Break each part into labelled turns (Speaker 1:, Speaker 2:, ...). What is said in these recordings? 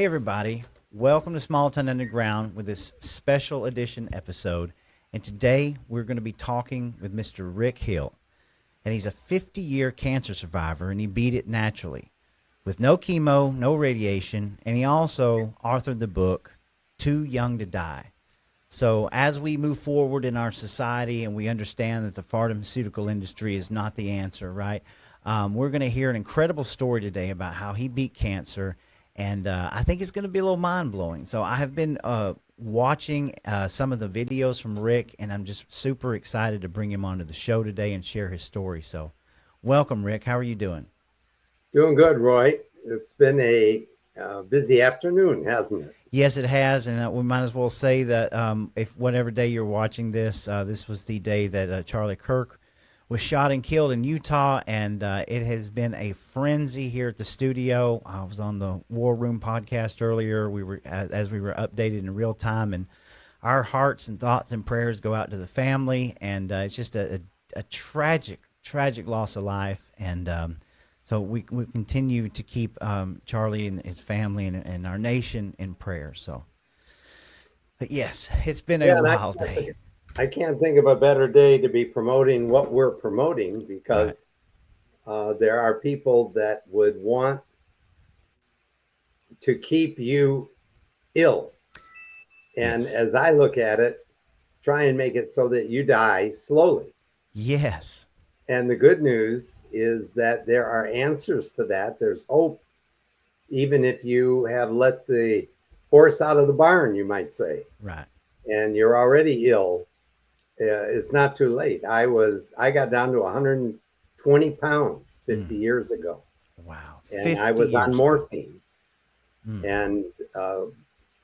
Speaker 1: everybody. Welcome to Small Town Underground with this special edition episode. And today we're going to be talking with Mr. Rick Hill. And he's a 50-year cancer survivor, and he beat it naturally with no chemo, no radiation. And he also authored the book, Too Young to Die. So as we move forward in our society and we understand that the pharmaceutical industry is not the answer, right? We're going to hear an incredible story today about how he beat cancer. And I think it's going to be a little mind-blowing. So I have been watching some of the videos from Rick, and I'm just super excited to bring him onto the show today and share his story. So welcome, Rick. How are you doing?
Speaker 2: Doing good, Roy. It's been a busy afternoon, hasn't it?
Speaker 1: Yes, it has. And we might as well say that if whatever day you're watching this, this was the day that Charlie Kirk was shot and killed in Utah, and it has been a frenzy here at the studio. I was on the War Room podcast earlier. We were as we were updated in real time, and our hearts and thoughts and prayers go out to the family. And it's just a tragic loss of life. And so we continue to keep Charlie and his family and our nation in prayer. So, but yes, it's been a wild day.
Speaker 2: I can't think of a better day to be promoting what we're promoting, because there are people that would want to keep you ill. And
Speaker 1: Yes.
Speaker 2: as I look at it, try and make it so that you die slowly.
Speaker 1: Yes.
Speaker 2: And the good news is that there are answers to that. There's hope, even if you have let the horse out of the barn, you might say,
Speaker 1: Right.
Speaker 2: and you're already ill. It's not too late. I got down to 120 pounds 50 years ago.
Speaker 1: Wow.
Speaker 2: And I was on morphine. And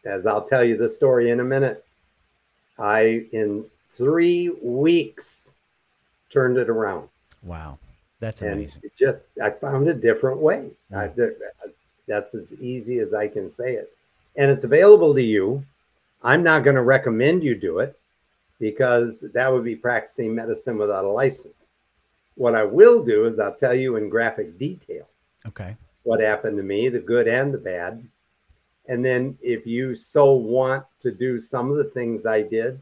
Speaker 2: as I'll tell you the story in a minute, in 3 weeks, turned it around.
Speaker 1: Wow. That's amazing.
Speaker 2: And I found a different way. That's as easy as I can say it. And it's available to you. I'm not going to recommend you do it, because that would be practicing medicine without a license. What I will do is I'll tell you in graphic detail what happened to me, the good and the bad. And then if you so want to do some of the things I did,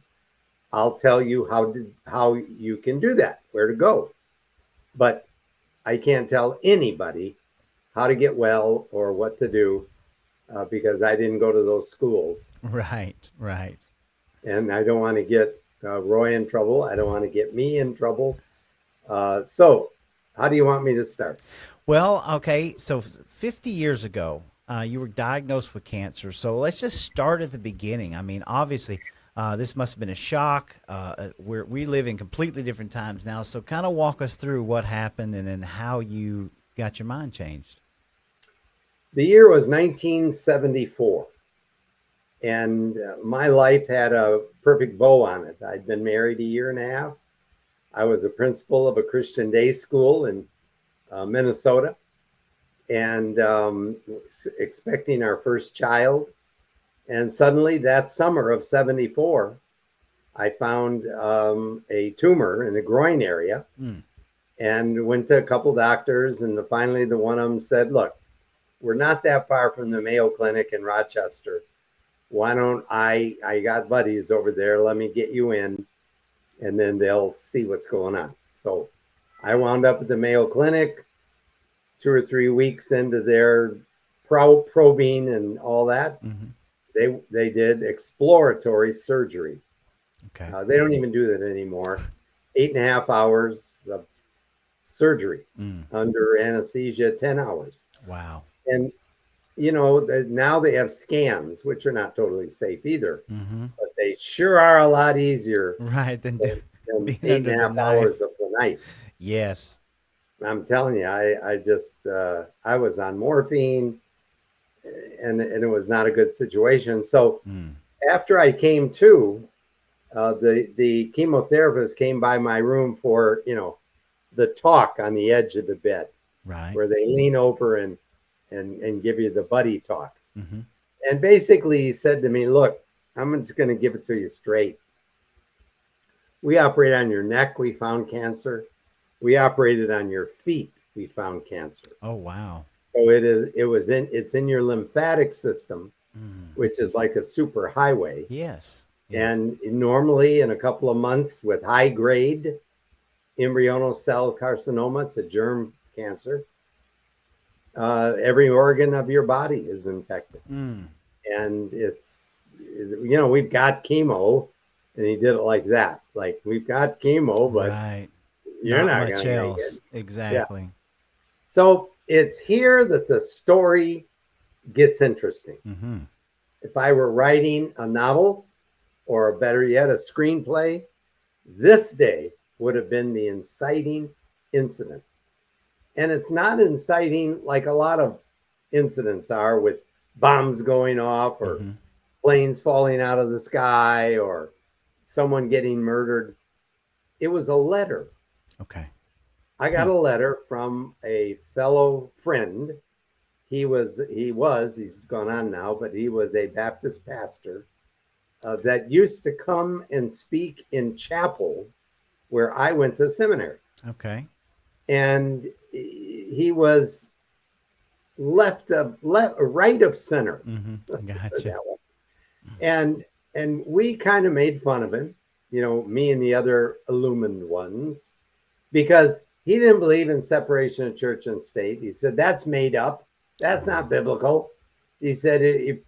Speaker 2: I'll tell you how you can do that, where to go. But I can't tell anybody how to get well or what to do, because I didn't go to those schools.
Speaker 1: Right.
Speaker 2: And I don't want to get Roy in trouble. I don't want to get me in trouble. So how do you want me to start?
Speaker 1: Well, okay. So 50 years ago, you were diagnosed with cancer. So let's just start at the beginning. I mean, obviously, this must have been a shock. We live in completely different times now. So kind of walk us through what happened and then how you got your mind changed.
Speaker 2: The year was 1974. And my life had a perfect bow on it. I'd been married a year and a half. I was a principal of a Christian day school in Minnesota, and expecting our first child. And suddenly that summer of 74, I found a tumor in the groin area and went to a couple doctors. And finally, the one of them said, look, we're not that far from the Mayo Clinic in Rochester. Why don't I got buddies over there, let me get you in, and then they'll see what's going on. So I wound up at the Mayo Clinic 2 or 3 weeks into their probing and all that. They did exploratory surgery. They don't even do that anymore. 8.5 hours of surgery under anesthesia, 10 hours.
Speaker 1: Wow.
Speaker 2: And now they have scans, which are not totally safe either, but they sure are a lot easier,
Speaker 1: right, than being
Speaker 2: 8.5 hours of the knife.
Speaker 1: Yes.
Speaker 2: I'm telling you, I was on morphine, and it was not a good situation. So after I came to, the chemotherapist came by my room for, the talk on the edge of the bed,
Speaker 1: right,
Speaker 2: where they lean over and give you the buddy talk. And basically he said to me, look, I'm just going to give it to you straight. We operate on your neck. We found cancer. We operated on your feet. We found cancer.
Speaker 1: Oh, wow.
Speaker 2: So it's in your lymphatic system,
Speaker 1: Mm.
Speaker 2: which is like a super highway.
Speaker 1: Yes. Yes.
Speaker 2: And normally in a couple of months with high grade embryonal cell carcinoma, it's a germ cancer, every organ of your body is infected.
Speaker 1: Mm.
Speaker 2: And we've got chemo, and he did it like that. Like, we've got chemo, but
Speaker 1: Right.
Speaker 2: you're
Speaker 1: Not
Speaker 2: not
Speaker 1: much
Speaker 2: going to make it.
Speaker 1: else.
Speaker 2: Yeah.
Speaker 1: Exactly.
Speaker 2: So it's here that the story gets interesting.
Speaker 1: Mm-hmm.
Speaker 2: If I were writing a novel, or better yet, a screenplay, this day would have been the inciting incident. And it's not inciting like a lot of incidents are, with bombs going off or
Speaker 1: Mm-hmm.
Speaker 2: planes falling out of the sky or someone getting murdered. It was a letter.
Speaker 1: Okay.
Speaker 2: I got a letter from a fellow friend. He's gone on now, but he was a Baptist pastor that used to come and speak in chapel where I went to seminary.
Speaker 1: Okay.
Speaker 2: And he was right of center.
Speaker 1: Mm-hmm. Gotcha.
Speaker 2: And we kind of made fun of him, me and the other illumined ones, because he didn't believe in separation of church and state. He said that's made up. That's not biblical. He said if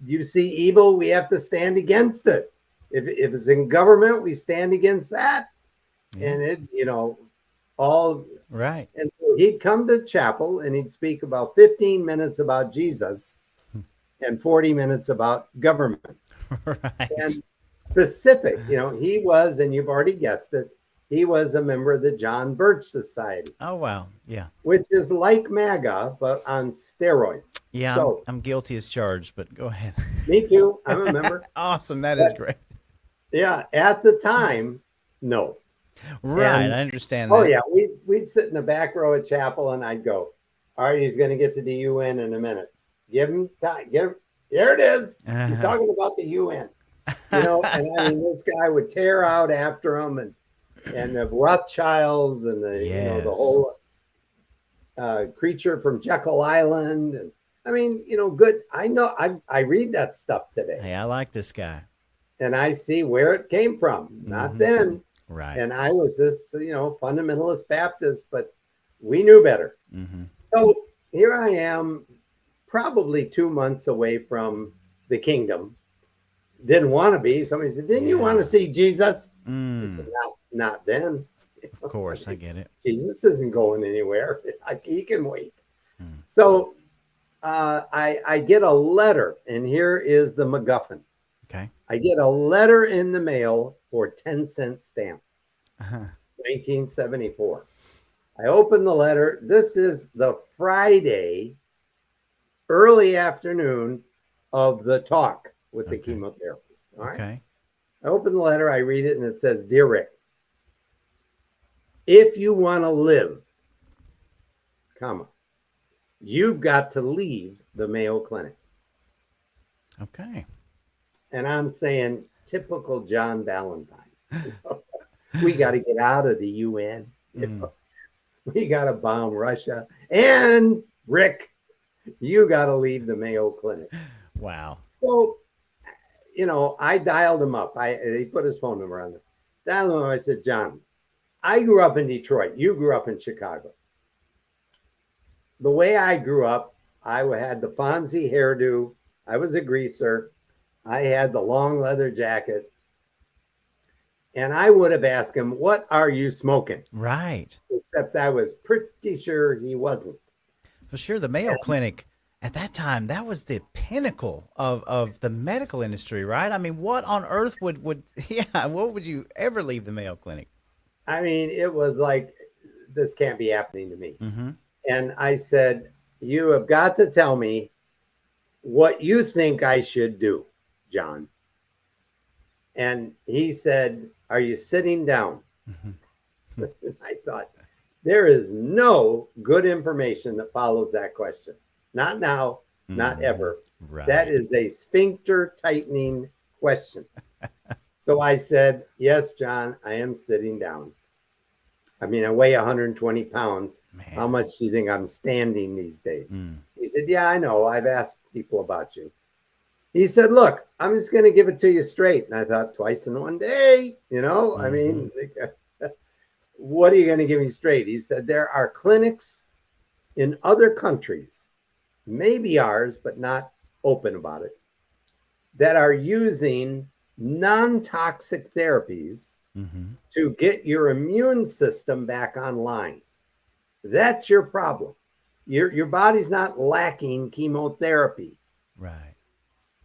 Speaker 2: you see evil, we have to stand against it. If it's in government, we stand against that.
Speaker 1: Yeah.
Speaker 2: And all
Speaker 1: Right.
Speaker 2: and so he'd come to chapel and he'd speak about 15 minutes about Jesus and 40 minutes about government.
Speaker 1: Right.
Speaker 2: And specific, he was, and you've already guessed it, he was a member of the John Birch Society.
Speaker 1: Oh, wow. Yeah.
Speaker 2: Which is like MAGA, but on steroids.
Speaker 1: Yeah.
Speaker 2: So
Speaker 1: I'm guilty as charged, but go ahead.
Speaker 2: me too. I'm a member.
Speaker 1: Awesome. That is great.
Speaker 2: Yeah. At the time, no.
Speaker 1: Right.
Speaker 2: And,
Speaker 1: I understand
Speaker 2: oh,
Speaker 1: that.
Speaker 2: yeah. We'd sit in the back row at chapel, and I'd go, all right, he's going to get to the UN in a minute. Give him time. There it is. He's talking about the UN. And I mean, this guy would tear out after him, and the Rothschilds, and the whole creature from Jekyll Island. And I mean, good. I know I read that stuff today.
Speaker 1: Hey, I like this guy.
Speaker 2: And I see where it came from. Not then.
Speaker 1: Right.
Speaker 2: And I was this, fundamentalist Baptist, but we knew better.
Speaker 1: Mm-hmm.
Speaker 2: So here I am, probably 2 months away from the kingdom. Didn't want to be. Somebody said, didn't you want to see Jesus? I said, not then.
Speaker 1: Of course, I get it.
Speaker 2: Jesus isn't going anywhere. He can wait. So I get a letter, and here is the MacGuffin.
Speaker 1: Okay.
Speaker 2: I get a letter in the mail for 10-cent stamp, 1974. I open the letter. This is the Friday, early afternoon of the talk with the chemotherapist. All right.
Speaker 1: Okay.
Speaker 2: I open the letter, I read it, and it says, Dear Rick, if you want to live, you've got to leave the Mayo Clinic.
Speaker 1: Okay.
Speaker 2: And I'm saying, typical John Valentine. We got to get out of the UN. We got to bomb Russia. And Rick, you got to leave the Mayo Clinic.
Speaker 1: Wow.
Speaker 2: So, I dialed him up. He put his phone number on there. Dialed him up. I said, John, I grew up in Detroit. You grew up in Chicago. The way I grew up, I had the Fonzie hairdo. I was a greaser. I had the long leather jacket. And I would have asked him, what are you smoking?
Speaker 1: Right.
Speaker 2: Except I was pretty sure he wasn't.
Speaker 1: For sure. The Mayo Clinic at that time, that was the pinnacle of the medical industry, right? I mean, what on earth what would you ever leave the Mayo Clinic?
Speaker 2: I mean, it was like, this can't be happening to me.
Speaker 1: Mm-hmm.
Speaker 2: And I said, you have got to tell me what you think I should do, John. And he said, are you sitting down? Mm-hmm. I thought, there is no good information that follows that question. Not now, not ever.
Speaker 1: Right.
Speaker 2: That is a sphincter tightening question. So I said, yes, John, I am sitting down. I mean, I weigh 120 pounds. How
Speaker 1: Man.
Speaker 2: much do you think I'm standing these days?
Speaker 1: Mm.
Speaker 2: He said, yeah, I know. I've asked people about you. He said, look, I'm just going to give it to you straight. And I thought, twice in one day, I
Speaker 1: Mm-hmm.
Speaker 2: mean, what are you going to give me straight? He said, there are clinics in other countries, maybe ours, but not open about it, that are using non-toxic therapies
Speaker 1: Mm-hmm.
Speaker 2: to get your immune system back online. That's your problem. Your body's not lacking chemotherapy.
Speaker 1: Right.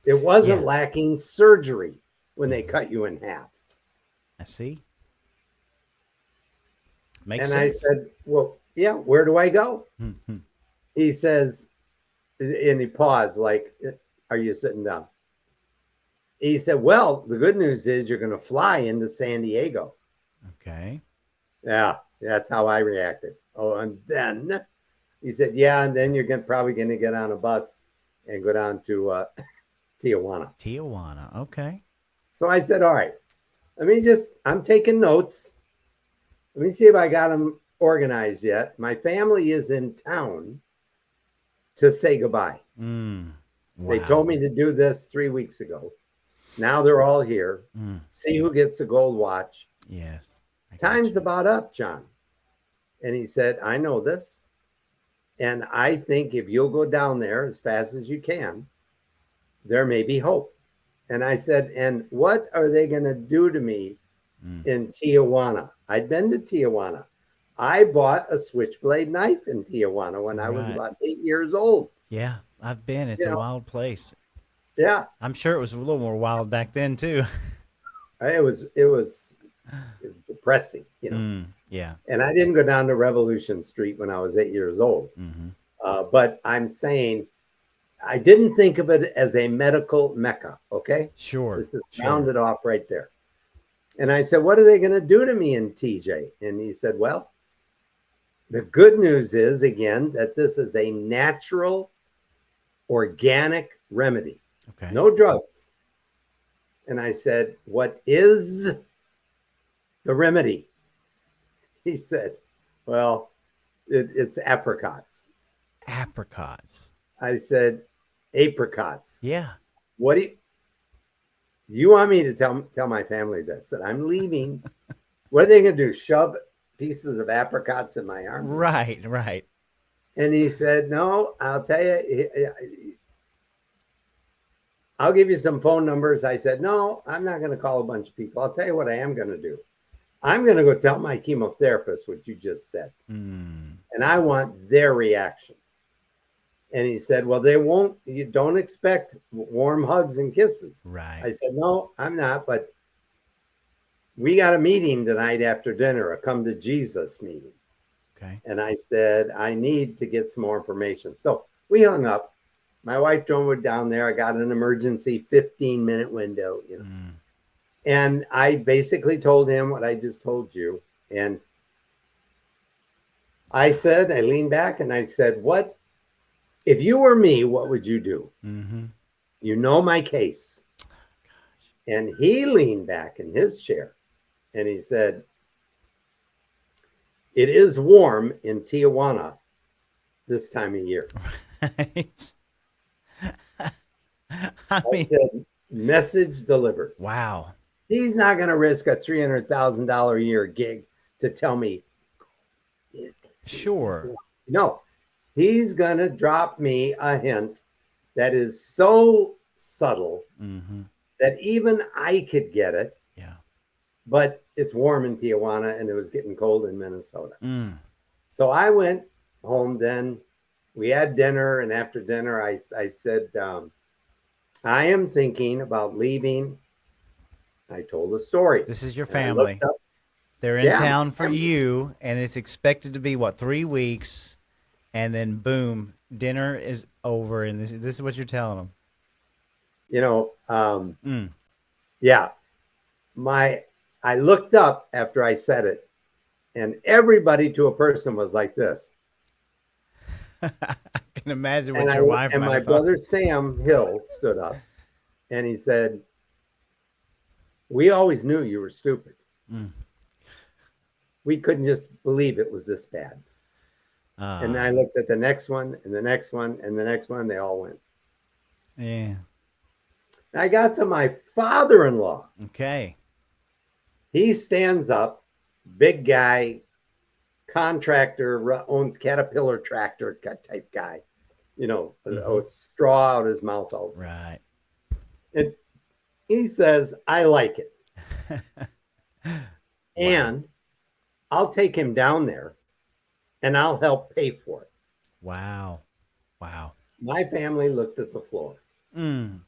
Speaker 2: It wasn't
Speaker 1: Yeah.
Speaker 2: lacking surgery when they
Speaker 1: Mm-hmm.
Speaker 2: cut you in half.
Speaker 1: I see. Makes
Speaker 2: And I
Speaker 1: sense.
Speaker 2: said, well, yeah, where do I go?
Speaker 1: Mm-hmm.
Speaker 2: He says, and he paused, like, are you sitting down? He said, well, the good news is you're going to fly into San Diego.
Speaker 1: Okay.
Speaker 2: Yeah, that's how I reacted. Oh, and then he said, yeah, and then probably going to get on a bus and go down to Tijuana.
Speaker 1: Tijuana. Okay.
Speaker 2: So I said, all right, I'm taking notes. Let me see if I got them organized yet. My family is in town to say goodbye.
Speaker 1: Mm.
Speaker 2: They told
Speaker 1: Wow.
Speaker 2: me to do this 3 weeks ago. Now they're all here.
Speaker 1: Mm.
Speaker 2: See who gets the gold watch.
Speaker 1: Yes. I got
Speaker 2: Time's
Speaker 1: you.
Speaker 2: about up, John. And he said, I know this. And I think if you'll go down there as fast as you can, there may be hope. And I said, and what are they going to do to me
Speaker 1: Mm.
Speaker 2: in Tijuana? I'd been to Tijuana. I bought a switchblade knife in Tijuana when I was
Speaker 1: Right.
Speaker 2: about 8 years old.
Speaker 1: Yeah. I've been. It's
Speaker 2: You
Speaker 1: a
Speaker 2: know,
Speaker 1: wild place.
Speaker 2: yeah,
Speaker 1: I'm sure it was a little more wild back then too.
Speaker 2: it was depressing.
Speaker 1: Mm. Yeah.
Speaker 2: And I didn't go down to Revolution Street when I was 8 years old.
Speaker 1: Mm-hmm.
Speaker 2: But I'm saying I didn't think of it as a medical mecca. Okay.
Speaker 1: Sure.
Speaker 2: This is
Speaker 1: Sure.
Speaker 2: rounded off right there. And I said, what are they going to do to me in TJ? And he said, well, the good news is, again, that this is a natural, organic remedy,
Speaker 1: Okay.
Speaker 2: no drugs. And I said, what is the remedy? He said, well, it's apricots.
Speaker 1: Apricots.
Speaker 2: I said, apricots.
Speaker 1: Yeah.
Speaker 2: What do you want me to tell my family this? That I'm leaving. What are they going to do? Shove pieces of apricots in my arm?
Speaker 1: Right. Right.
Speaker 2: And he said, no, I'll tell you, I'll give you some phone numbers. I said, no, I'm not going to call a bunch of people. I'll tell you what I am going to do. I'm going to go tell my chemotherapist what you just said.
Speaker 1: Mm.
Speaker 2: And I want their reaction. And he said, well, they won't, you don't expect warm hugs and kisses.
Speaker 1: Right.
Speaker 2: I said, no, I'm not. But we got a meeting tonight after dinner, a come to Jesus meeting.
Speaker 1: Okay.
Speaker 2: And I said, I need to get some more information. So we hung up. My wife drove down there. I got an emergency 15-minute window.
Speaker 1: Mm.
Speaker 2: And I basically told him what I just told you. And I leaned back and I said, what, if you were me, what would you do?
Speaker 1: Mm-hmm.
Speaker 2: You know my case. And he leaned back in his chair and he said, it is warm in Tijuana this time of year.
Speaker 1: Right.
Speaker 2: I
Speaker 1: mean,
Speaker 2: said, message delivered.
Speaker 1: wow.
Speaker 2: He's not going to risk a $300,000 a year gig to tell me.
Speaker 1: Sure.
Speaker 2: No, he's going to drop me a hint that is so subtle
Speaker 1: Mm-hmm.
Speaker 2: that even I could get it.
Speaker 1: Yeah.
Speaker 2: But it's warm in Tijuana and it was getting cold in Minnesota.
Speaker 1: Mm.
Speaker 2: So I went home then. We had dinner. And after dinner, I said, I am thinking about leaving. I told a story.
Speaker 1: This is your
Speaker 2: And I
Speaker 1: family.
Speaker 2: looked up.
Speaker 1: They're in
Speaker 2: Yeah,
Speaker 1: town for you, and it's expected to be what, 3 weeks, and then boom, dinner is over, and this is what you're telling them. Mm.
Speaker 2: Yeah. I looked up after I said it, and everybody to a person was like this.
Speaker 1: I can imagine what
Speaker 2: And
Speaker 1: your wife
Speaker 2: and
Speaker 1: might
Speaker 2: my
Speaker 1: have thought.
Speaker 2: brother Sam Hill stood up, and he said, "We always knew you were stupid."
Speaker 1: Mm.
Speaker 2: we couldn't just believe it was this bad. And I looked at the next one and the next one and the next one. They all went.
Speaker 1: Yeah.
Speaker 2: I got to my father-in-law.
Speaker 1: Okay.
Speaker 2: He stands up, big guy, contractor, owns Caterpillar tractor type guy. It's straw out his mouth all over.
Speaker 1: Right.
Speaker 2: And he says, I like it. And I'll take him down there and I'll help pay for it.
Speaker 1: Wow. Wow.
Speaker 2: My family looked at the floor.
Speaker 1: Mm.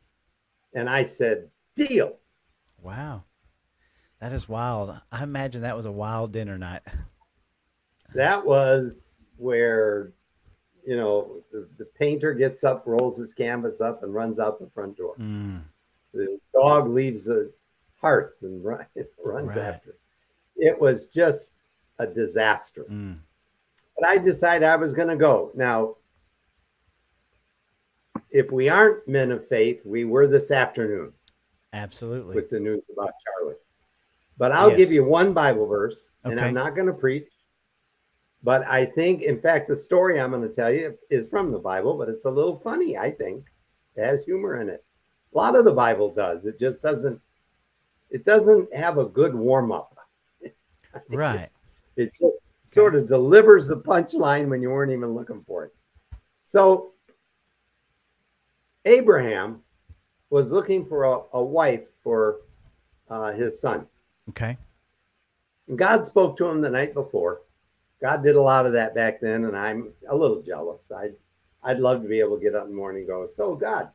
Speaker 2: And I said, deal.
Speaker 1: Wow. That is wild. I imagine that was a wild dinner night.
Speaker 2: That was where, the painter gets up, rolls his canvas up, and runs out the front door.
Speaker 1: Mm.
Speaker 2: The dog leaves the hearth and runs
Speaker 1: Right.
Speaker 2: after. It was just a disaster.
Speaker 1: Mm.
Speaker 2: But I decided I was going to go. Now, if we aren't men of faith, we were this afternoon.
Speaker 1: Absolutely.
Speaker 2: With the news about Charlie. But I'll give you one Bible verse, and I'm not going to preach. But I think, in fact, the story I'm going to tell you is from the Bible, but it's a little funny, I think. It has humor in it. A lot of the Bible does. It just doesn't have a good warm-up.
Speaker 1: Right.
Speaker 2: It just sort of delivers the punchline when you weren't even looking for it. So Abraham was looking for a wife for his son.
Speaker 1: Okay.
Speaker 2: And God spoke to him the night before. God did a lot of that back then, and I'm a little jealous. I'd love to be able to get up in the morning and go, so God,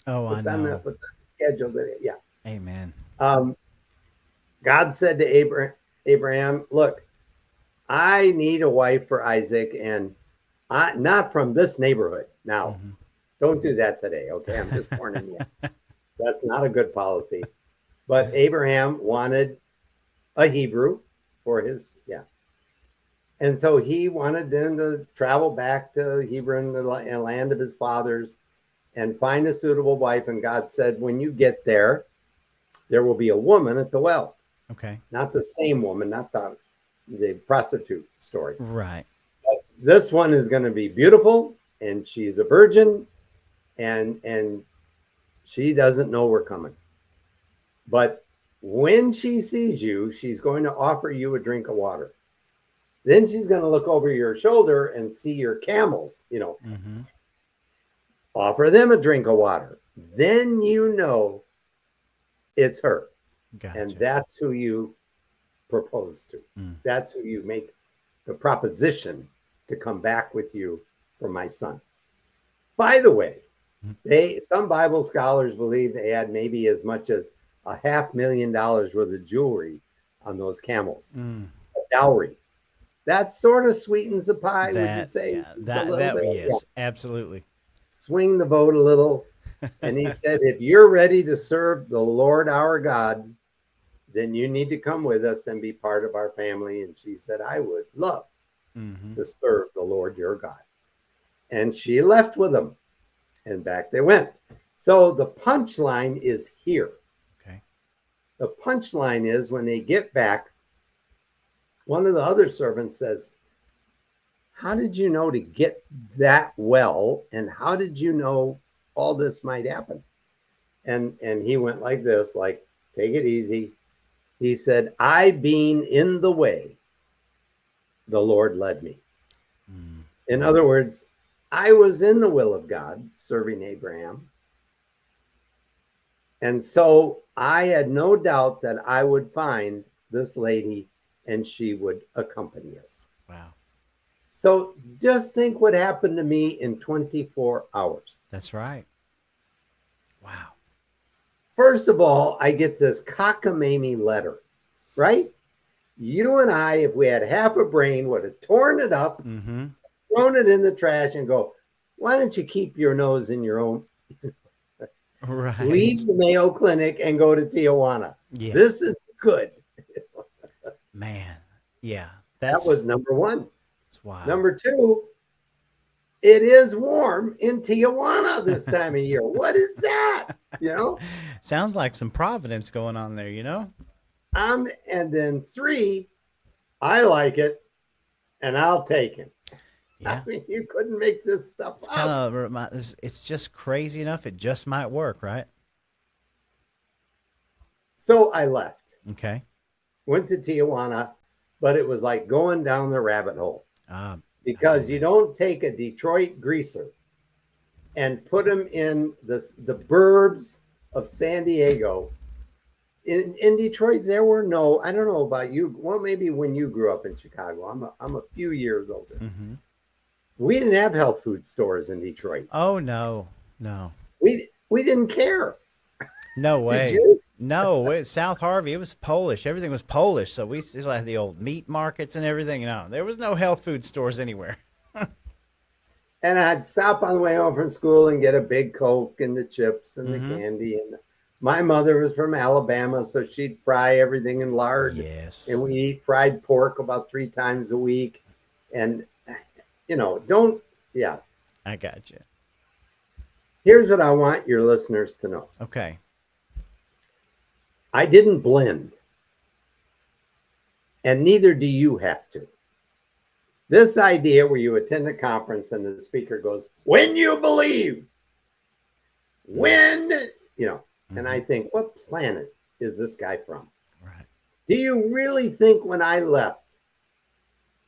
Speaker 1: what's on the
Speaker 2: schedule today? Yeah.
Speaker 1: Amen.
Speaker 2: God said to Abraham, look, I need a wife for Isaac, and not from this neighborhood. Now, don't do that today, okay? I'm just warning you. That's not a good policy. But Abraham wanted a Hebrew for his, And so he wanted them to travel back to Hebron, the land of his fathers, and find a suitable wife. And God said, when you get there, there will be a woman at the well.
Speaker 1: Okay.
Speaker 2: Not the same woman, not the prostitute story.
Speaker 1: Right.
Speaker 2: But this one is going to be beautiful, and she's a virgin, and she doesn't know we're coming. But when she sees you, she's going to offer you a drink of water. Then she's going to look over your shoulder and see your camels, offer them a drink of water. Then you know it's her.
Speaker 1: Gotcha.
Speaker 2: And that's who you propose to. That's who you make the proposition to come back with you for my son. By the way, some Bible scholars believe they had maybe as much as $500,000 worth of jewelry on those camels, a dowry. That sort of sweetens the pie, would you say?
Speaker 1: Yeah, yes, absolutely.
Speaker 2: Swing the boat a little. And he said, if you're ready to serve the Lord our God, then you need to come with us and be part of our family. And she said, I would love to serve the Lord your God. And she left with him, and back they went. So the punchline is here.
Speaker 1: Okay.
Speaker 2: The punchline is when they get back, one of the other servants says, how did you know to get that well? And how did you know all this might happen? And he went like this, like, take it easy. He said, I being in the way, the Lord led me. In other words, I was in the will of God serving Abraham. And so I had no doubt that I would find this lady and she would accompany us.
Speaker 1: Wow.
Speaker 2: So just think what happened to me in 24 hours.
Speaker 1: That's right. Wow.
Speaker 2: First of all, I get this cockamamie letter, right? You and I, if we had half a brain, would have torn it up, thrown it in the trash and go, why don't you keep your nose in your own?
Speaker 1: Right.
Speaker 2: Leave the Mayo Clinic and go to Tijuana.
Speaker 1: Yeah.
Speaker 2: This is good.
Speaker 1: Man. Yeah.
Speaker 2: That was number one.
Speaker 1: That's wild.
Speaker 2: Number two, it is warm in Tijuana this time of year. What is that?
Speaker 1: Sounds like some Providence going on there,
Speaker 2: And then three, I like it, and I'll take him. I
Speaker 1: Yeah.
Speaker 2: mean, you couldn't make this stuff
Speaker 1: It's kind
Speaker 2: up.
Speaker 1: of it's just crazy enough. It just might work, right?
Speaker 2: So I left,
Speaker 1: Okay.
Speaker 2: went to Tijuana, but it was like going down the rabbit hole
Speaker 1: I can
Speaker 2: because you
Speaker 1: imagine.
Speaker 2: don't take a Detroit greaser and put him in the burbs of San Diego. In Detroit, there were no, I don't know about you. Well, maybe when you grew up in Chicago, I'm a few years older.
Speaker 1: Hmm.
Speaker 2: We didn't have health food stores in Detroit.
Speaker 1: Oh no, no,
Speaker 2: We didn't care.
Speaker 1: no
Speaker 2: Did
Speaker 1: way.
Speaker 2: you?
Speaker 1: No, South Harvey. It was Polish. Everything was Polish. So we still had the old meat markets and everything. No, there was no health food stores anywhere.
Speaker 2: And I'd stop on the way home from school and get a big Coke and the chips and the
Speaker 1: Hmm.
Speaker 2: candy. And my mother was from Alabama, so she'd fry everything in lard. And
Speaker 1: Yes,
Speaker 2: we eat fried pork about 3 times a week. And, don't, yeah.
Speaker 1: I got you.
Speaker 2: Here's what I want your listeners to know.
Speaker 1: Okay.
Speaker 2: I didn't blend, and neither do you have to. This idea where you attend a conference and the speaker goes, when you believe, when, and I
Speaker 1: Hmm.
Speaker 2: think, what planet is this guy from?
Speaker 1: Right.
Speaker 2: Do you really think when I left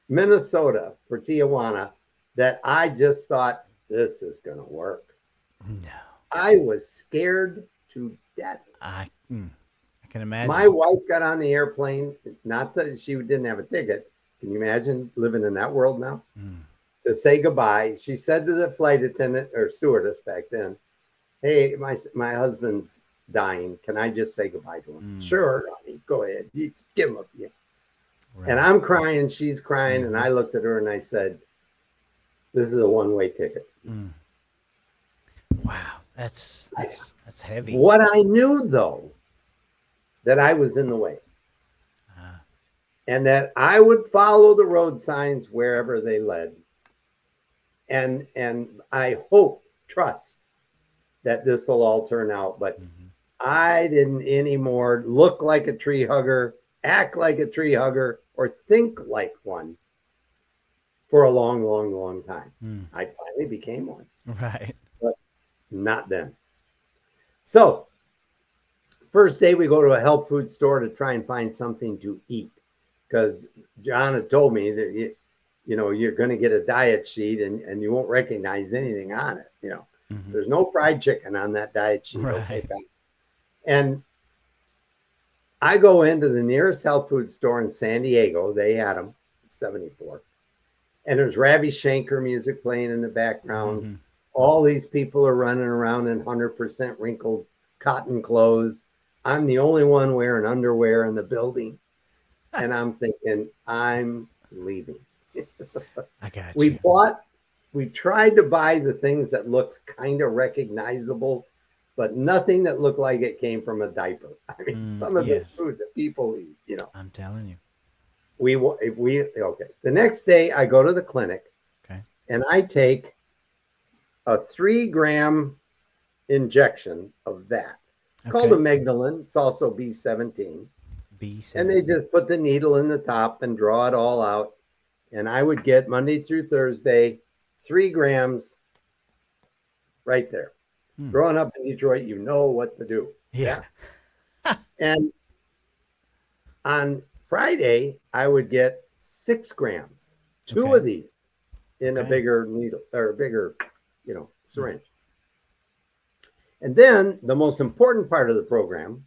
Speaker 2: Minnesota for Tijuana that I just thought this is going to work?
Speaker 1: No,
Speaker 2: I was scared to death.
Speaker 1: I can
Speaker 2: My
Speaker 1: imagine.
Speaker 2: wife got on the airplane, not that she didn't have a ticket. Can you imagine living in that world now?
Speaker 1: Mm.
Speaker 2: To say goodbye, she said to the flight attendant or stewardess back then, "Hey, my husband's dying. Can I just say goodbye to him?"
Speaker 1: Mm.
Speaker 2: Sure, honey, go ahead. You give him a yeah. And
Speaker 1: Right.
Speaker 2: I'm crying, she's crying, and
Speaker 1: Hmm.
Speaker 2: I looked at her and I said, "This is a one-way ticket."
Speaker 1: Mm. Wow, that's heavy.
Speaker 2: What I knew though, that I was in the way
Speaker 1: Uh,
Speaker 2: and that I would follow the road signs wherever they led. And I hope, trust that this will all turn out. But
Speaker 1: mhm.
Speaker 2: I didn't anymore look like a tree hugger, act like a tree hugger, or think like one for a long, long, long time.
Speaker 1: Mm.
Speaker 2: I finally became one,
Speaker 1: Right.
Speaker 2: but not then. So, first day we go to a health food store to try and find something to eat because John had told me that you're going to get a diet sheet and you won't recognize anything on it.
Speaker 1: Hmm.
Speaker 2: There's no fried chicken on that diet sheet. Okay,
Speaker 1: Right.
Speaker 2: and I go into the nearest health food store in San Diego. They had them, 74. And there's Ravi Shankar music playing in the background.
Speaker 1: Hmm.
Speaker 2: All these people are running around in 100% wrinkled cotton clothes. I'm the only one wearing underwear in the building. And I'm thinking, I'm leaving.
Speaker 1: I got
Speaker 2: We
Speaker 1: you.
Speaker 2: bought, we tried to buy the things that looked kind of recognizable, but nothing that looked like it came from a diaper. I mean, some of the
Speaker 1: Yes,
Speaker 2: food that people eat.
Speaker 1: I'm telling you.
Speaker 2: Okay. The next day, I go to the clinic
Speaker 1: Okay.
Speaker 2: and I take a 3 gram injection of that. It's called a
Speaker 1: Okay.
Speaker 2: Magdalene. It's also B17. And they
Speaker 1: B17.
Speaker 2: just put the needle in the top and draw it all out. And I would get Monday through Thursday, 3 grams right there.
Speaker 1: Hmm.
Speaker 2: Growing up in Detroit, you know what to do.
Speaker 1: Yeah.
Speaker 2: Yeah. And on Friday, I would get 6 grams, two
Speaker 1: Okay.
Speaker 2: of these in a
Speaker 1: Okay.
Speaker 2: bigger needle or a bigger,
Speaker 1: Hmm.
Speaker 2: syringe. And then the most important part of the program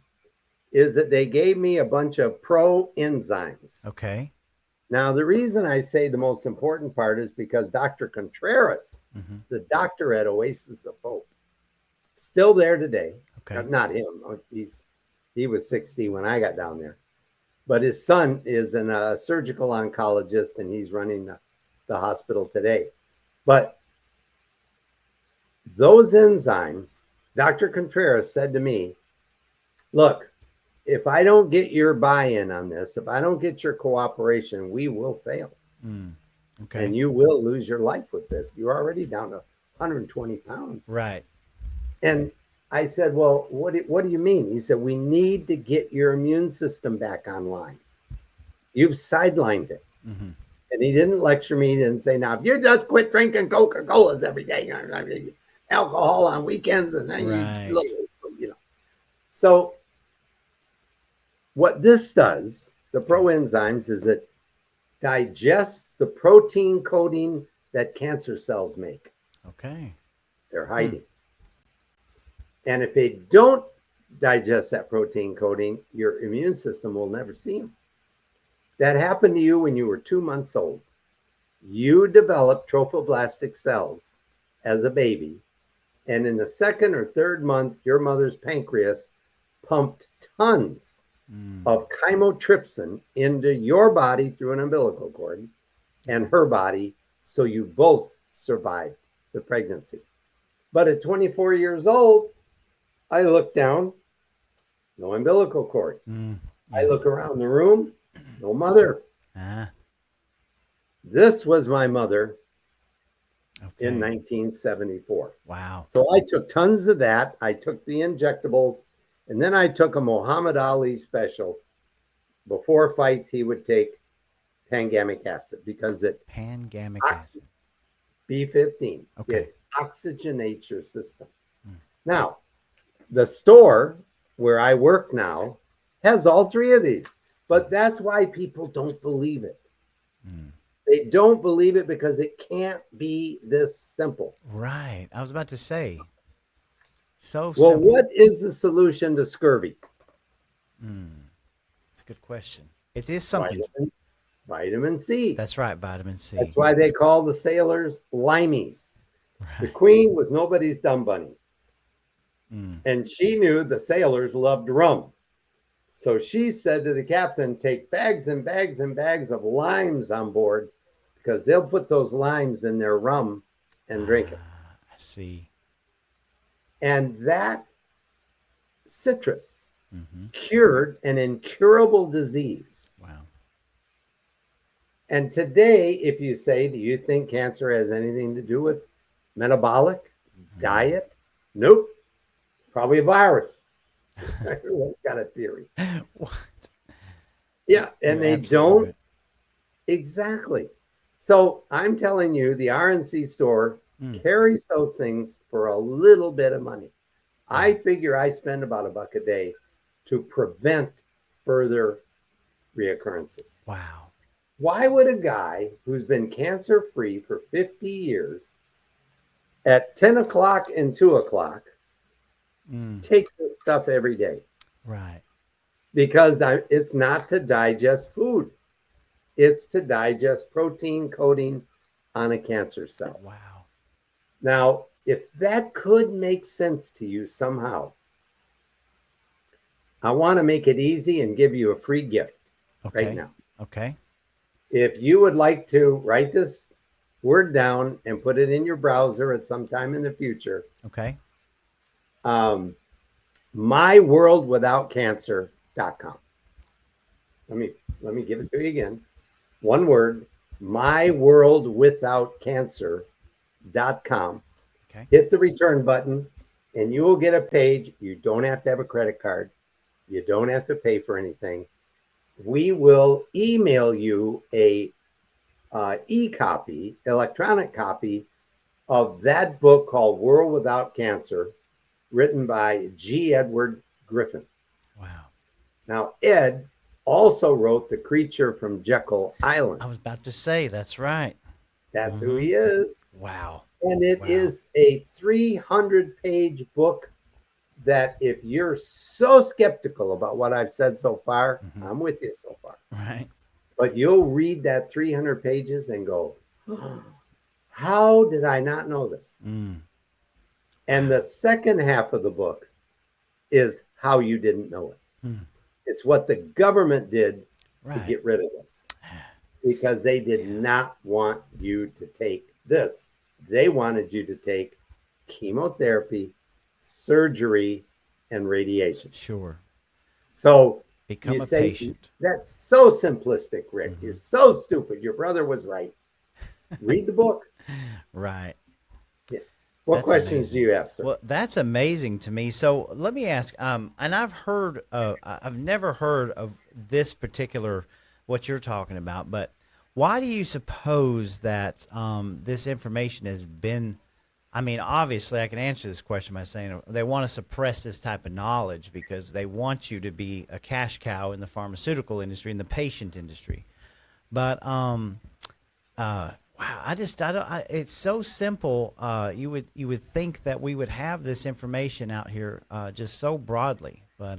Speaker 2: is that they gave me a bunch of pro enzymes.
Speaker 1: Okay.
Speaker 2: Now, the reason I say the most important part is because Dr. Contreras,
Speaker 1: Hmm.
Speaker 2: the doctor at Oasis of Hope, still there today.
Speaker 1: Okay.
Speaker 2: Not him. He was 60 when I got down there. But his son is a surgical oncologist and he's running the hospital today. But those enzymes, Dr. Contreras said to me, look, if I don't get your buy-in on this, if I don't get your cooperation, we will fail.
Speaker 1: Mm.
Speaker 2: And
Speaker 1: Okay.
Speaker 2: you will lose your life with this. You're already down to 120 pounds.
Speaker 1: Right.
Speaker 2: And I said, well, what do you mean? He said, we need to get your immune system back online. You've sidelined it.
Speaker 1: Mm-hmm.
Speaker 2: And he didn't lecture me and say, now, if you just quit drinking Coca-Colas every day, alcohol on weekends, and then
Speaker 1: Right.
Speaker 2: you know. So what this does, the proenzymes, is it digests the protein coating that cancer cells make.
Speaker 1: Okay.
Speaker 2: They're hiding. And if they don't digest that protein coating, your immune system will never see them. That happened to you when you were 2 months old. You developed trophoblastic cells as a baby. And in the second or third month, your mother's pancreas pumped tons of chymotrypsin into your body through an umbilical cord and her body, so you both survived the pregnancy. But at 24 years old, I look down, no umbilical cord.
Speaker 1: Yes.
Speaker 2: I look around the room, no mother. This was my mother in 1974.
Speaker 1: Wow.
Speaker 2: So I took tons of that. I took the injectables, and then I took a Muhammad Ali special. Before fights, he would take pangamic acid because it
Speaker 1: Pangamic acid.
Speaker 2: B15.
Speaker 1: Okay.
Speaker 2: It oxygenates your system. Now, the store where I work now has all three of these, but that's why people don't believe it. They don't believe it because it can't be this simple.
Speaker 1: Right. I was about to say. So
Speaker 2: Well,
Speaker 1: simple.
Speaker 2: what is the solution to scurvy?
Speaker 1: That's a good question. It is something.
Speaker 2: Vitamin C.
Speaker 1: That's right, vitamin C.
Speaker 2: That's why they call the sailors limeys.
Speaker 1: Right.
Speaker 2: The queen was nobody's dumb bunny. And she knew the sailors loved rum. So she said to the captain, take bags and bags and bags of limes on board because they'll put those limes in their rum and drink it.
Speaker 1: I see.
Speaker 2: And that citrus cured an incurable disease.
Speaker 1: Wow.
Speaker 2: And today, if you say, do you think cancer has anything to do with metabolic diet? Nope. It's probably a virus. Everyone's got a theory.
Speaker 1: What?
Speaker 2: Yeah, and
Speaker 1: You're
Speaker 2: they
Speaker 1: absolutely
Speaker 2: don't.
Speaker 1: right.
Speaker 2: Exactly. So I'm telling you, the RNC store carries those things for a little bit of money. I figure I spend about $1 a day to prevent further reoccurrences.
Speaker 1: Wow.
Speaker 2: Why would a guy who's been cancer free for 50 years at 10 o'clock and 2 o'clock take this stuff every day?
Speaker 1: Right.
Speaker 2: Because it's not to digest food. It's to digest protein coating on a cancer cell.
Speaker 1: Wow.
Speaker 2: Now, if that could make sense to you somehow, I want to make it easy and give you a free gift right now.
Speaker 1: Okay.
Speaker 2: If you would like to write this word down and put it in your browser at some time in the future,
Speaker 1: Okay.
Speaker 2: myworldwithoutcancer.com. Let me give it to you again. One word, myworldwithoutcancer.com.
Speaker 1: Okay.
Speaker 2: Hit the return button and you will get a page. You don't have to have a credit card. You don't have to pay for anything. We will email you a e-copy, electronic copy of that book called World Without Cancer, written by G. Edward Griffin.
Speaker 1: Wow.
Speaker 2: Now, Ed also wrote The Creature from Jekyll Island.
Speaker 1: I was about to say, that's right.
Speaker 2: That's who he is.
Speaker 1: Wow.
Speaker 2: And it is a 300-page book that if you're so skeptical about what I've said so far, I'm with you so far.
Speaker 1: Right.
Speaker 2: But you'll read that 300 pages and go, oh, how did I not know this? And the second half of the book is how you didn't know it. It's what the government did to get rid of this, because they did not want you to take this. They wanted you to take chemotherapy, surgery, and radiation.
Speaker 1: Sure.
Speaker 2: So
Speaker 1: Become
Speaker 2: you
Speaker 1: a
Speaker 2: say,
Speaker 1: patient.
Speaker 2: that's so simplistic, Rick. You're so stupid. Your brother was right. Read the book.
Speaker 1: Right.
Speaker 2: Yeah. What questions do you have, sir?
Speaker 1: Well, that's amazing to me. So let me ask, and I've never heard of this particular what you're talking about. But why do you suppose that this information has been? I mean, obviously, I can answer this question by saying they want to suppress this type of knowledge because they want you to be a cash cow in the pharmaceutical industry, in the patient industry. But wow, I don't. It's so simple. You would think that we would have this information out here just so broadly, but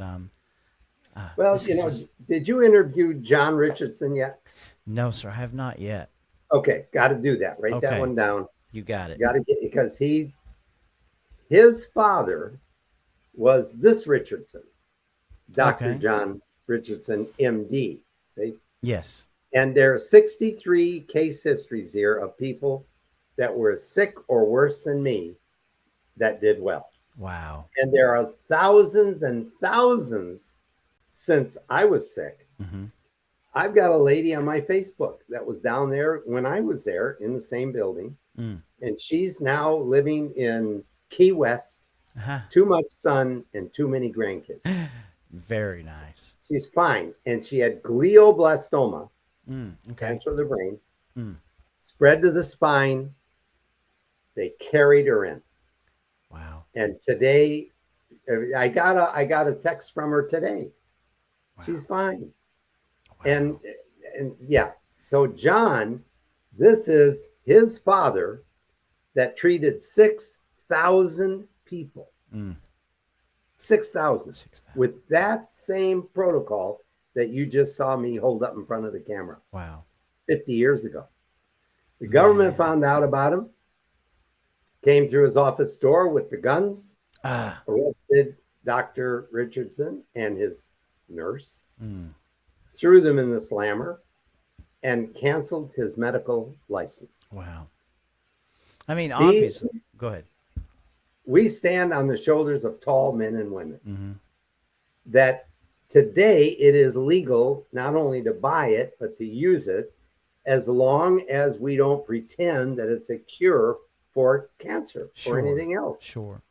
Speaker 2: Well,
Speaker 1: this is just
Speaker 2: did you interview John Richardson yet?
Speaker 1: no, sir. I have not yet.
Speaker 2: Okay, got to do that. Write that
Speaker 1: Okay,
Speaker 2: one down.
Speaker 1: you got it.
Speaker 2: Got to get because his father was this Richardson, Dr.
Speaker 1: Okay.
Speaker 2: John Richardson, MD. See,
Speaker 1: Yes.
Speaker 2: and there are 63 case histories here of people that were sick or worse than me that did well.
Speaker 1: Wow.
Speaker 2: And there are thousands and thousands since I was sick.
Speaker 1: Mm-hmm.
Speaker 2: I've got a lady on my Facebook that was down there when I was there in the same building.
Speaker 1: Mm.
Speaker 2: And she's now living in Key West,
Speaker 1: Uh-huh.
Speaker 2: too much sun and too many grandkids.
Speaker 1: Very nice.
Speaker 2: She's fine. And she had glioblastoma,
Speaker 1: Okay.
Speaker 2: cancer of the brain,
Speaker 1: Mm.
Speaker 2: spread to the spine. They carried her in.
Speaker 1: Wow.
Speaker 2: And today, I got a text from her today.
Speaker 1: Wow.
Speaker 2: She's fine.
Speaker 1: Wow.
Speaker 2: And yeah. So John, this is his father that treated 6,000 people. 6,000
Speaker 1: 6,000.
Speaker 2: with that same protocol that you just saw me hold up in front of the camera
Speaker 1: Wow.
Speaker 2: 50 years ago. The government found out about him, came through his office door with the guns, arrested Dr. Richardson and his nurse, threw them in the slammer, and canceled his medical license.
Speaker 1: Wow. I mean, obviously, go ahead.
Speaker 2: We stand on the shoulders of tall men and women. That today it is legal not only to buy it, but to use it as long as we don't pretend that it's a cure for cancer or anything else.
Speaker 1: Sure.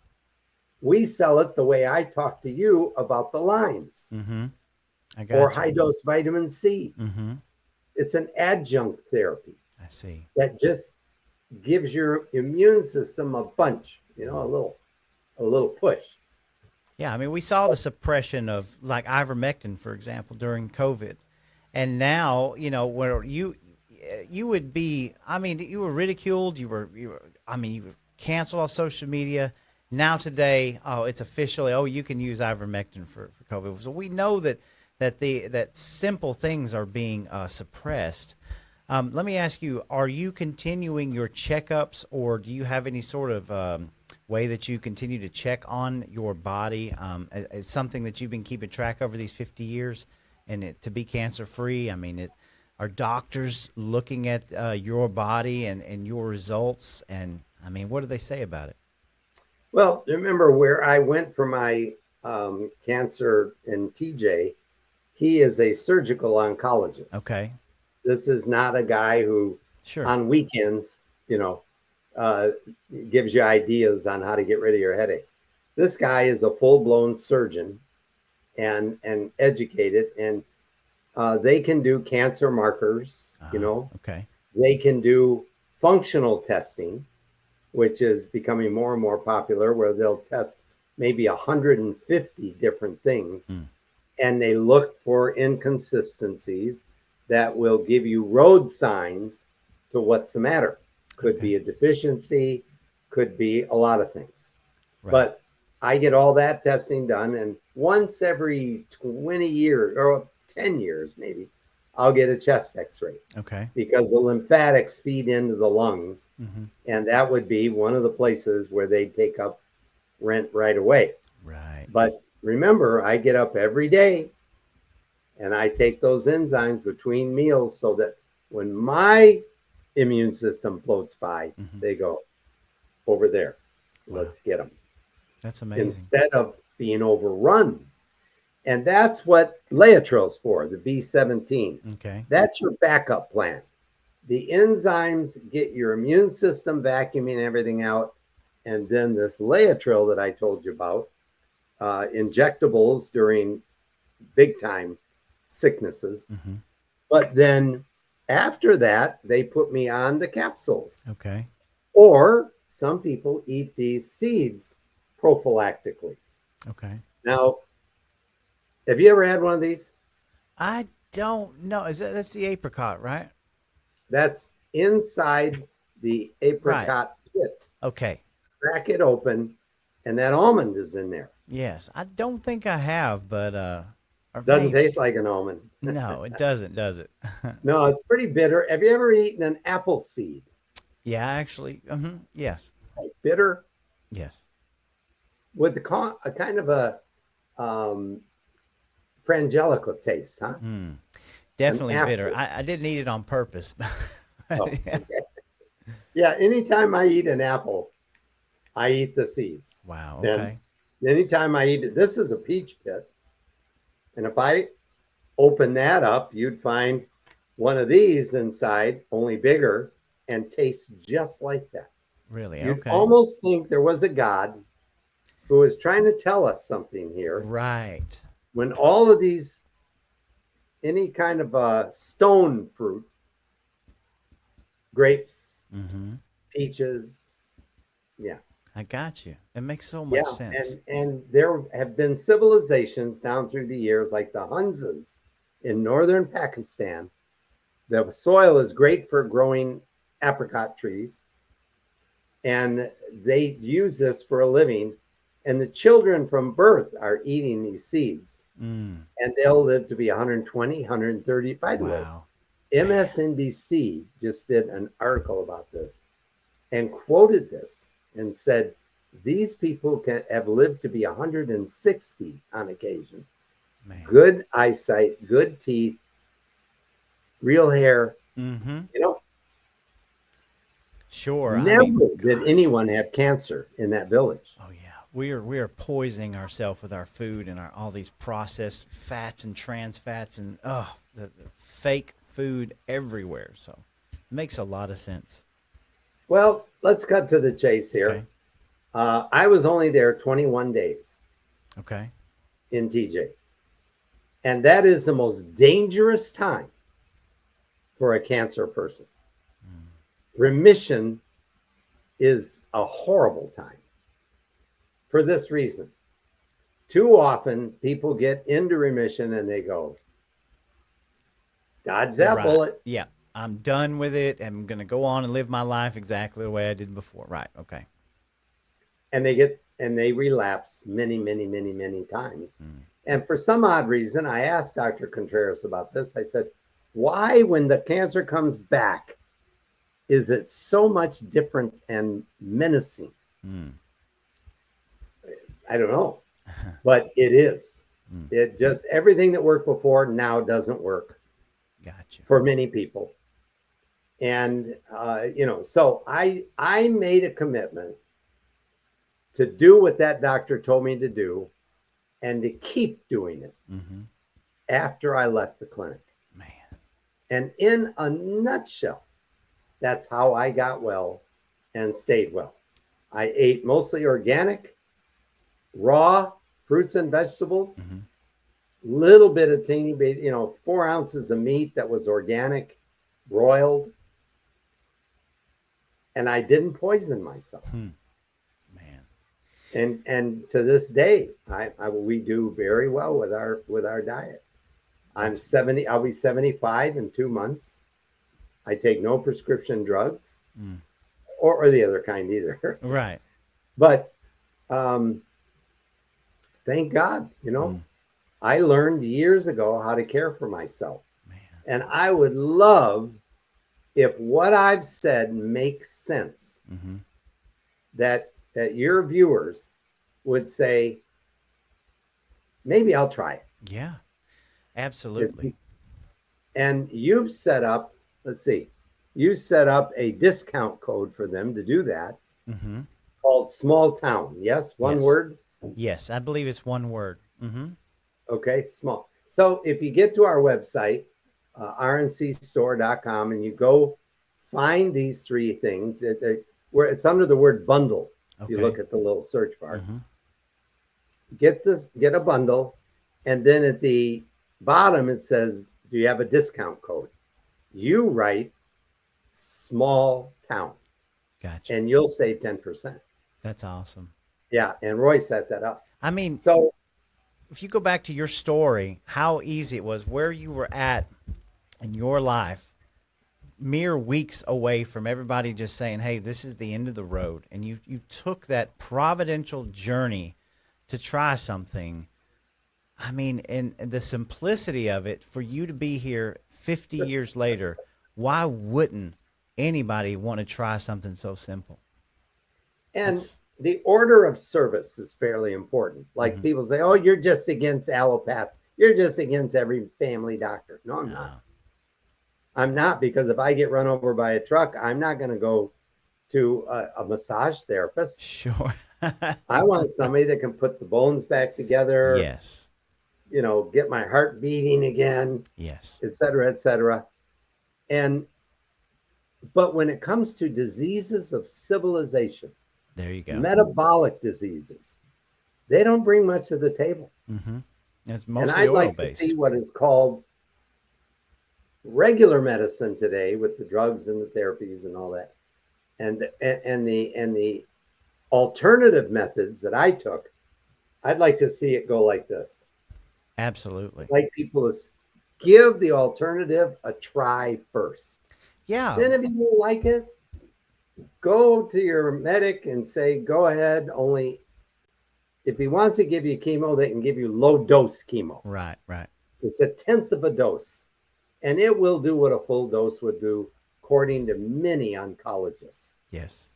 Speaker 2: We sell it the way I talk to you about the limes or high dose vitamin C. It's an adjunct therapy.
Speaker 1: I see.
Speaker 2: That just gives your immune system a bunch, a little push.
Speaker 1: Yeah, I mean, we saw the suppression of like ivermectin, for example, during COVID, and now where you would be. I mean, you were ridiculed. You were canceled off social media. Now today, it's officially, you can use ivermectin for COVID. So we know that simple things are being suppressed. Let me ask you: are you continuing your checkups, or do you have any sort of way that you continue to check on your body as something that you've been keeping track over these 50 years, and to be cancer free? I mean, are doctors looking at your body and your results? And I mean, what do they say about it?
Speaker 2: Well, remember where I went for my cancer in TJ, he is a surgical oncologist.
Speaker 1: Okay.
Speaker 2: This is not a guy who on weekends, gives you ideas on how to get rid of your headache. This guy is a full-blown surgeon and educated, and they can do cancer markers,
Speaker 1: Okay.
Speaker 2: They can do functional testing, which is becoming more and more popular, where they'll test maybe 150 different things. And they look for inconsistencies that will give you road signs to what's the matter. Could be a deficiency, could be a lot of things. Right. But I get all that testing done, and once every 20 years or 10 years maybe, I'll get a chest x-ray.
Speaker 1: Okay.
Speaker 2: Because the lymphatics feed into the lungs, and that would be one of the places where they take up rent right away.
Speaker 1: Right.
Speaker 2: But remember, I get up every day and I take those enzymes between meals so that when my immune system floats by, they go over there. Wow. Let's get them.
Speaker 1: That's amazing.
Speaker 2: Instead of being overrun. And that's what Laetril's for, the B17.
Speaker 1: Okay. That's
Speaker 2: your backup plan. The enzymes get your immune system vacuuming everything out. And then this Laetril that I told you about, injectables during big time sicknesses, But then after that, they put me on the capsules.
Speaker 1: Okay.
Speaker 2: Or some people eat these seeds prophylactically.
Speaker 1: Okay.
Speaker 2: Now, have you ever had one of these?
Speaker 1: I don't know. That's the apricot, right?
Speaker 2: That's inside the
Speaker 1: Right.
Speaker 2: apricot pit.
Speaker 1: Okay.
Speaker 2: Crack it open, and that almond is in there.
Speaker 1: Yes. I don't think I have, but or
Speaker 2: Doesn't
Speaker 1: maybe.
Speaker 2: taste like an almond.
Speaker 1: No, it doesn't, does it?
Speaker 2: No, it's pretty bitter. Have you ever eaten an apple seed?
Speaker 1: Yeah, actually. Yes.
Speaker 2: Like bitter
Speaker 1: Yes.
Speaker 2: with a kind of a um, frangelico taste, huh? An
Speaker 1: Definitely bitter.
Speaker 2: apple.
Speaker 1: I didn't eat it on purpose.
Speaker 2: Oh,
Speaker 1: Yeah.
Speaker 2: okay. Yeah, anytime I eat an apple, I eat the seeds.
Speaker 1: Wow.
Speaker 2: And
Speaker 1: Okay.
Speaker 2: anytime I eat it, this is a peach pit. And if I open that up, you'd find one of these inside, only bigger, and tastes just like that.
Speaker 1: Really?
Speaker 2: You'd
Speaker 1: Okay.
Speaker 2: almost think there was a God who is trying to tell us something here
Speaker 1: Right.
Speaker 2: when all of these, any kind of stone fruit, grapes,
Speaker 1: Mm-hmm.
Speaker 2: peaches, yeah,
Speaker 1: I got you. It makes so much
Speaker 2: yeah,
Speaker 1: sense.
Speaker 2: and there have been civilizations down through the years, like the Hunzas in northern Pakistan. The soil is great for growing apricot trees, and they use this for a living. And the children from birth are eating these seeds,
Speaker 1: Mm.
Speaker 2: and they'll live to be 120, 130. By the way,
Speaker 1: Wow. Man.
Speaker 2: MSNBC just did an article about this and quoted this and said these people have lived to be 160 on occasion.
Speaker 1: Man.
Speaker 2: Good eyesight, good teeth, real hair.
Speaker 1: Mm-hmm.
Speaker 2: You know,
Speaker 1: Sure. I mean,
Speaker 2: never did
Speaker 1: gosh.
Speaker 2: anyone have cancer in that village.
Speaker 1: Oh yeah. We are poisoning ourselves with our food and our all these processed fats and trans fats and the fake food everywhere. So it makes a lot of sense.
Speaker 2: Well, let's cut to the chase here.
Speaker 1: Okay.
Speaker 2: I was only there 21 days
Speaker 1: Okay.
Speaker 2: in TJ, and that is the most dangerous time for a cancer person. Remission is a horrible time for this reason. Too often people get into remission and they go, dodge that
Speaker 1: Right.
Speaker 2: bullet.
Speaker 1: Yeah. I'm done with it. I'm gonna go on and live my life exactly the way I did before. Right. Okay.
Speaker 2: And they relapse many, many, many, many times. And for some odd reason, I asked Dr. Contreras about this. I said, why, when the cancer comes back, is it so much different and menacing?
Speaker 1: Mm.
Speaker 2: I don't know, but it is.
Speaker 1: Mm.
Speaker 2: It just, everything that worked before now doesn't work
Speaker 1: Gotcha.
Speaker 2: for many people. And, so I made a commitment to do what that doctor told me to do and to keep doing it
Speaker 1: Mm-hmm.
Speaker 2: after I left the clinic.
Speaker 1: Man.
Speaker 2: And in a nutshell, that's how I got well and stayed well. I ate mostly organic, raw fruits and vegetables,
Speaker 1: Mm-hmm.
Speaker 2: little bit of teeny bit, 4 ounces of meat that was organic, broiled. And I didn't poison myself.
Speaker 1: Man.
Speaker 2: And to this day, we do very well with our diet. I'm 70. I'll be 75 in 2 months. I take no prescription drugs, or the other kind either.
Speaker 1: Right.
Speaker 2: But thank God, I learned years ago how to care for myself.
Speaker 1: Man.
Speaker 2: And I would love if what I've said makes sense,
Speaker 1: Mm-hmm.
Speaker 2: that your viewers would say, maybe I'll try it.
Speaker 1: Yeah. Absolutely.
Speaker 2: And you've set up, you set up a discount code for them to do that,
Speaker 1: Mm-hmm.
Speaker 2: called Small Town. Yes, one
Speaker 1: Yes.
Speaker 2: word.
Speaker 1: Yes, I believe it's one word. Mm-hmm.
Speaker 2: Okay, small. So if you get to our website, rncstore.com, and you go find these 3 things, where it's under the word bundle. If you
Speaker 1: Okay.
Speaker 2: look at the little search bar,
Speaker 1: Mm-hmm.
Speaker 2: get a bundle, and then at the bottom it says Do you have a discount code? You write small town
Speaker 1: Gotcha.
Speaker 2: and you'll save 10%.
Speaker 1: That's awesome.
Speaker 2: Yeah. And Roy set that up.
Speaker 1: I mean,
Speaker 2: So,
Speaker 1: if you go back to your story, how easy it was, where you were at in your life, mere weeks away from everybody just saying, "Hey, this is the end of the road," and you took that providential journey to try something. I mean, and the simplicity of it for you to be here 50 years later, why wouldn't anybody want to try something so simple?
Speaker 2: and
Speaker 1: That's
Speaker 2: the order of service is fairly important. Like
Speaker 1: mhm.
Speaker 2: people say, oh, you're just against allopath. You're just against every family doctor. No, I'm not.
Speaker 1: No,
Speaker 2: I'm not, because if I get run over by a truck, I'm not going to go to a massage therapist.
Speaker 1: sure.
Speaker 2: I want somebody that can put the bones back together,
Speaker 1: Yes,
Speaker 2: get my heart beating again,
Speaker 1: yes.
Speaker 2: et cetera, et cetera. And, but when it comes to diseases of civilization,
Speaker 1: There you go.
Speaker 2: metabolic diseases, they don't bring much to the table.
Speaker 1: Mm-hmm. It's
Speaker 2: And
Speaker 1: mostly
Speaker 2: I'd
Speaker 1: oil
Speaker 2: like to
Speaker 1: based.
Speaker 2: see what is called regular medicine today with the drugs and the therapies and all that. And the alternative methods that I took, I'd like to see it go like this.
Speaker 1: Absolutely.
Speaker 2: Like people to give the alternative a try first.
Speaker 1: Yeah.
Speaker 2: Then if you don't like it, go to your medic and say, go ahead. Only if he wants to give you chemo, they can give you low dose chemo.
Speaker 1: Right. Right.
Speaker 2: It's a tenth of a dose, and it will do what a full dose would do, according to many oncologists.
Speaker 1: Yes.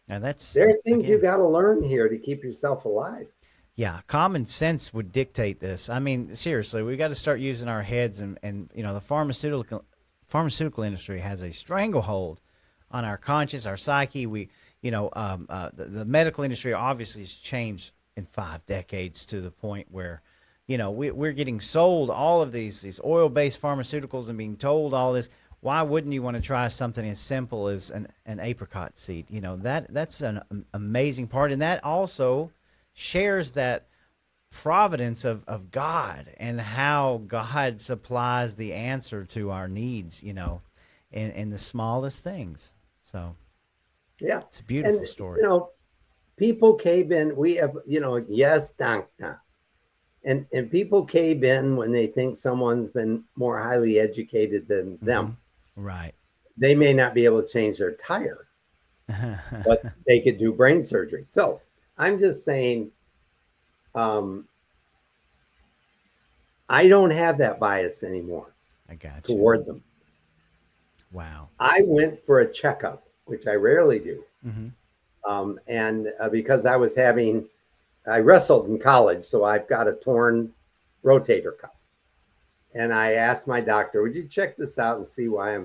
Speaker 1: And that's
Speaker 2: There are things you
Speaker 1: again.
Speaker 2: got to learn here to keep yourself alive.
Speaker 1: Yeah, common sense would dictate this. I mean, seriously, we got to start using our heads, and the pharmaceutical industry has a stranglehold on our conscience, our psyche. The medical industry obviously has changed in 5 decades to the point where, we're getting sold all of these oil-based pharmaceuticals and being told all this. Why wouldn't you want to try something as simple as an apricot seed? That's an amazing part, and that also shares that providence of God and how God supplies the answer to our needs, in the smallest things. So
Speaker 2: Yeah.
Speaker 1: it's a beautiful
Speaker 2: And,
Speaker 1: story.
Speaker 2: people cave in. We have, yes, doctor. And people cave in when they think someone's been more highly educated than them.
Speaker 1: Right.
Speaker 2: They may not be able to change their tire, but they could do brain surgery. So I'm just saying, I don't have that bias anymore
Speaker 1: I got you.
Speaker 2: toward them.
Speaker 1: Wow.
Speaker 2: I went for a checkup, which I rarely do.
Speaker 1: Mm-hmm.
Speaker 2: And because I wrestled in college, so I've got a torn rotator cuff. And I asked my doctor, would you check this out and see why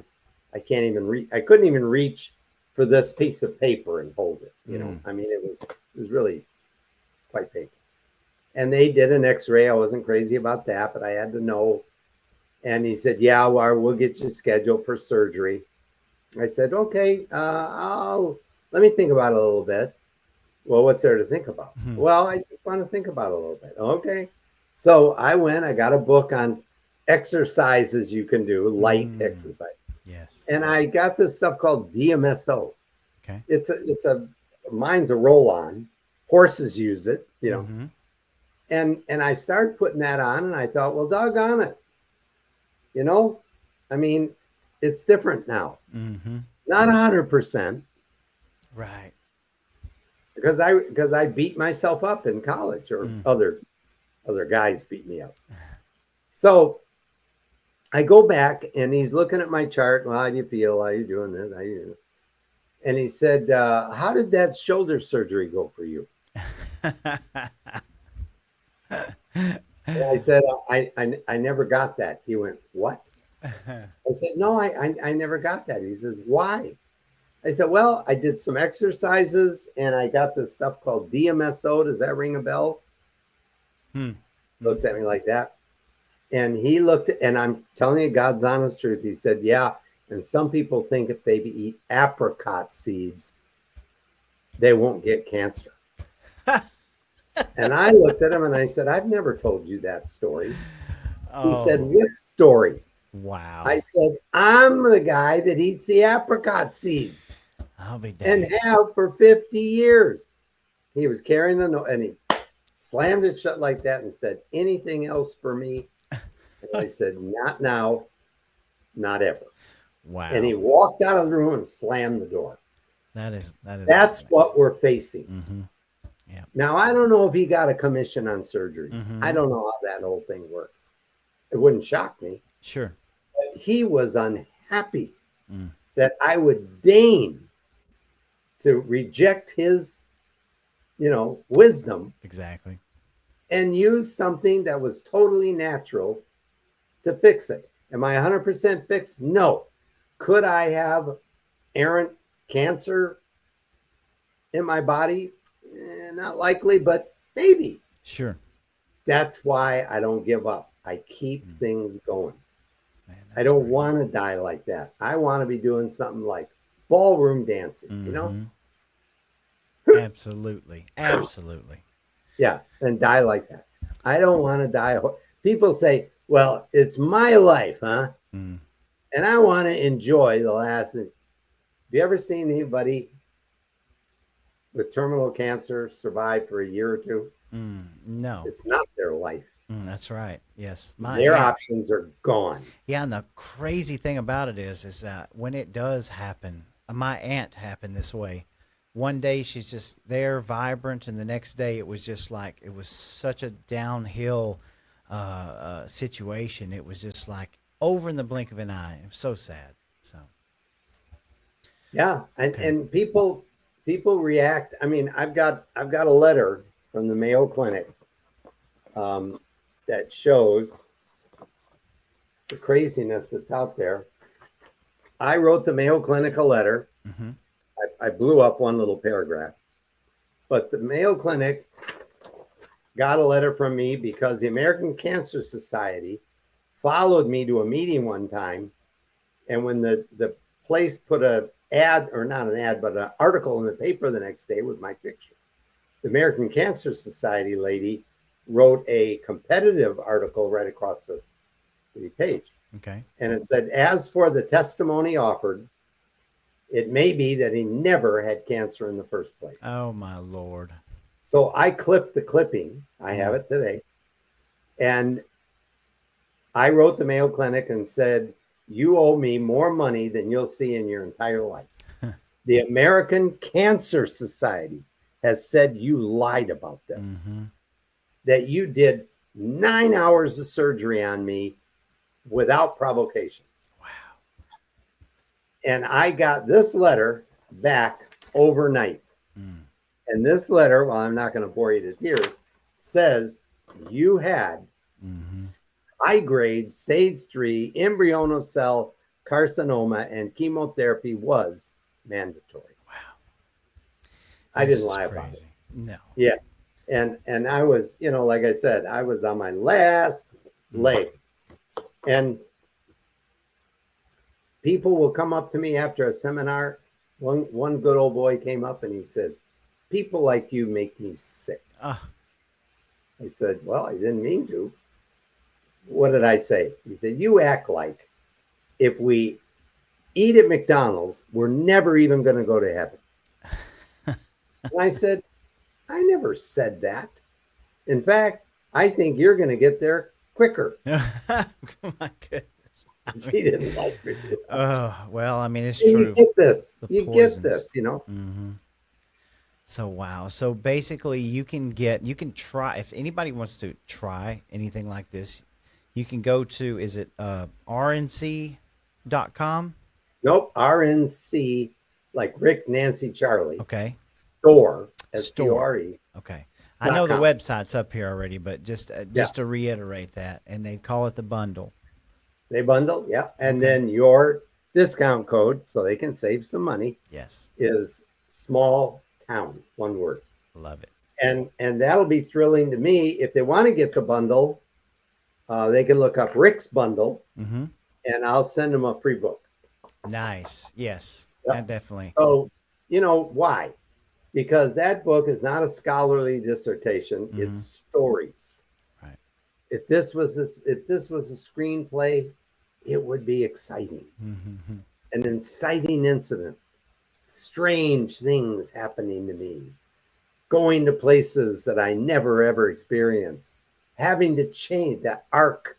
Speaker 2: I can't even reach, I couldn't even reach for this piece of paper and hold it. I mean, it was really quite painful. And they did an x-ray. I wasn't crazy about that, but I had to know. And he said, yeah, well, we'll get you scheduled for surgery. I said, okay, let me think about it a little bit. Well, what's there to think about? Well, I just want to think about it a little bit. Okay. So I got a book on exercises you can do, light exercise.
Speaker 1: Yes.
Speaker 2: And I got this stuff called DMSO.
Speaker 1: Okay.
Speaker 2: Mine's a roll-on. Horses use it,
Speaker 1: Mm-hmm.
Speaker 2: And I started putting that on, and I thought, well, doggone it. I mean, it's different now.
Speaker 1: Mm-hmm.
Speaker 2: Not 100%.
Speaker 1: Right.
Speaker 2: Because I beat myself up in college, or other guys beat me up. So I go back, and he's looking at my chart. Well, how do you feel? How are you doing this? How you doing? And he said, how did that shoulder surgery go for you? And I said, I never got that. He went, what? I said, no, I never got that. He said, why? I said, well, I did some exercises and I got this stuff called DMSO. Does that ring a bell? Looks at me like that. And he looked, and I'm telling you God's honest truth. He said, yeah. And some people think if they eat apricot seeds, they won't get cancer. And I looked at him and I said, I've never told you that story. He said,
Speaker 1: Oh,
Speaker 2: what story? I
Speaker 1: wow.
Speaker 2: said, I'm the guy that eats the apricot seeds
Speaker 1: I'll be
Speaker 2: and
Speaker 1: dang.
Speaker 2: have for 50 years. He was carrying the note and he slammed it shut like that and said, anything else for me? And I said, not now, not ever. And he
Speaker 1: Wow.
Speaker 2: walked out of the room and slammed the door.
Speaker 1: That is
Speaker 2: That's what
Speaker 1: amazing.
Speaker 2: we're facing.
Speaker 1: Mm-hmm. Yeah.
Speaker 2: Now, I don't know if he got a commission on surgeries. I
Speaker 1: Mm-hmm.
Speaker 2: don't know how that whole thing works. It wouldn't shock me.
Speaker 1: Sure.
Speaker 2: But he was unhappy
Speaker 1: Mm,
Speaker 2: that I would deign to reject his, wisdom
Speaker 1: exactly.
Speaker 2: and use something that was totally natural to fix it. Am I 100% fixed? No. Could I have errant cancer in my body? Not likely, but maybe.
Speaker 1: Sure.
Speaker 2: That's why I don't give up. I keep
Speaker 1: Mm,
Speaker 2: things going.
Speaker 1: man,
Speaker 2: I
Speaker 1: that's
Speaker 2: don't
Speaker 1: great.
Speaker 2: want to die like that. I want to be doing something like ballroom dancing,
Speaker 1: Mm-hmm. Absolutely. Absolutely.
Speaker 2: Yeah, and die like that. I don't want to die. People say, well, it's my life, huh?
Speaker 1: Mm,
Speaker 2: And I want to enjoy the last. Have you ever seen anybody with terminal cancer survive for a year or two?
Speaker 1: no.
Speaker 2: It's not their life.
Speaker 1: That's right. Yes. My
Speaker 2: Their
Speaker 1: aunt.
Speaker 2: options are gone.
Speaker 1: Yeah, and the crazy thing about it is that when it does happen, my aunt happened this way. One day she's just there, vibrant, and the next day it was just like it was such a downhill situation. It was just like over in the blink of an eye. It was so sad. So
Speaker 2: Yeah, and
Speaker 1: okay.
Speaker 2: people react. I mean, I've got a letter from the Mayo Clinic um, that shows the craziness that's out there. I wrote the Mayo Clinic a letter.
Speaker 1: Mm-hmm.
Speaker 2: I blew up one little paragraph, but the Mayo Clinic got a letter from me because the American Cancer Society followed me to a meeting one time, and when the place put a ad, or not an ad, but an article in the paper the next day with my picture, the American Cancer Society lady wrote a competitive article right across the page.
Speaker 1: Okay.
Speaker 2: And it said, as for the testimony offered, it may be that he never had cancer in the first place.
Speaker 1: Oh my Lord.
Speaker 2: So I clipped the clipping. I have
Speaker 1: Mm.
Speaker 2: it today. And I wrote the Mayo Clinic and said, you owe me more money than you'll see in your entire life. The American Cancer Society has said you lied about this,
Speaker 1: Mm-hmm.
Speaker 2: that you did 9 hours of surgery on me without provocation.
Speaker 1: Wow.
Speaker 2: And I got this letter back overnight.
Speaker 1: Mm.
Speaker 2: And this letter, well, I'm not going to bore you to tears, says you had
Speaker 1: Mm-hmm.
Speaker 2: high grade stage 3 embryonal cell carcinoma and chemotherapy was mandatory.
Speaker 1: Wow.
Speaker 2: I
Speaker 1: This
Speaker 2: didn't
Speaker 1: is
Speaker 2: lie about it.
Speaker 1: crazy. No.
Speaker 2: Yeah. And I was, like I said, I was on my last
Speaker 1: Mm.
Speaker 2: leg. And people will come up to me after a seminar. One good old boy came up and he says, people like you make me sick.
Speaker 1: Ah.
Speaker 2: I said, well, I didn't mean to. What did I say? He said, you act like if we eat at McDonald's, we're never even going to go to heaven. And I said, I never said that. In fact, I think you're going to get there quicker.
Speaker 1: My goodness. I mean,
Speaker 2: He didn't like me.
Speaker 1: well, I mean, it's
Speaker 2: And you
Speaker 1: true.
Speaker 2: get this.
Speaker 1: The
Speaker 2: You get
Speaker 1: poisons.
Speaker 2: this.
Speaker 1: Mm-hmm. So wow. So basically, you can try if anybody wants to try anything like this, you can go to is it rnc.com?
Speaker 2: Nope. RNC, like Rick, Nancy, Charlie,
Speaker 1: Okay.
Speaker 2: store,
Speaker 1: Store.
Speaker 2: STORE,
Speaker 1: Okay. I know the
Speaker 2: .com.
Speaker 1: website's up here already, but just
Speaker 2: Yeah.
Speaker 1: to reiterate that, and they call it the bundle.
Speaker 2: They bundle. Yeah. And
Speaker 1: Okay.
Speaker 2: then your discount code, so they can save some money,
Speaker 1: Yes.
Speaker 2: is small town, one word.
Speaker 1: Love it.
Speaker 2: And that'll be thrilling to me. If they want to get the bundle, they can look up Rick's bundle,
Speaker 1: Mm-hmm.
Speaker 2: and I'll send them a free book.
Speaker 1: Nice. Yes.
Speaker 2: Yep.
Speaker 1: That definitely.
Speaker 2: So, why? Because that book is not a scholarly dissertation,
Speaker 1: Mm-hmm.
Speaker 2: it's stories.
Speaker 1: Right.
Speaker 2: if this was a screenplay, it would be exciting.
Speaker 1: Mm-hmm.
Speaker 2: An inciting incident, strange things happening to me, going to places that I never ever experienced, having to change that arc,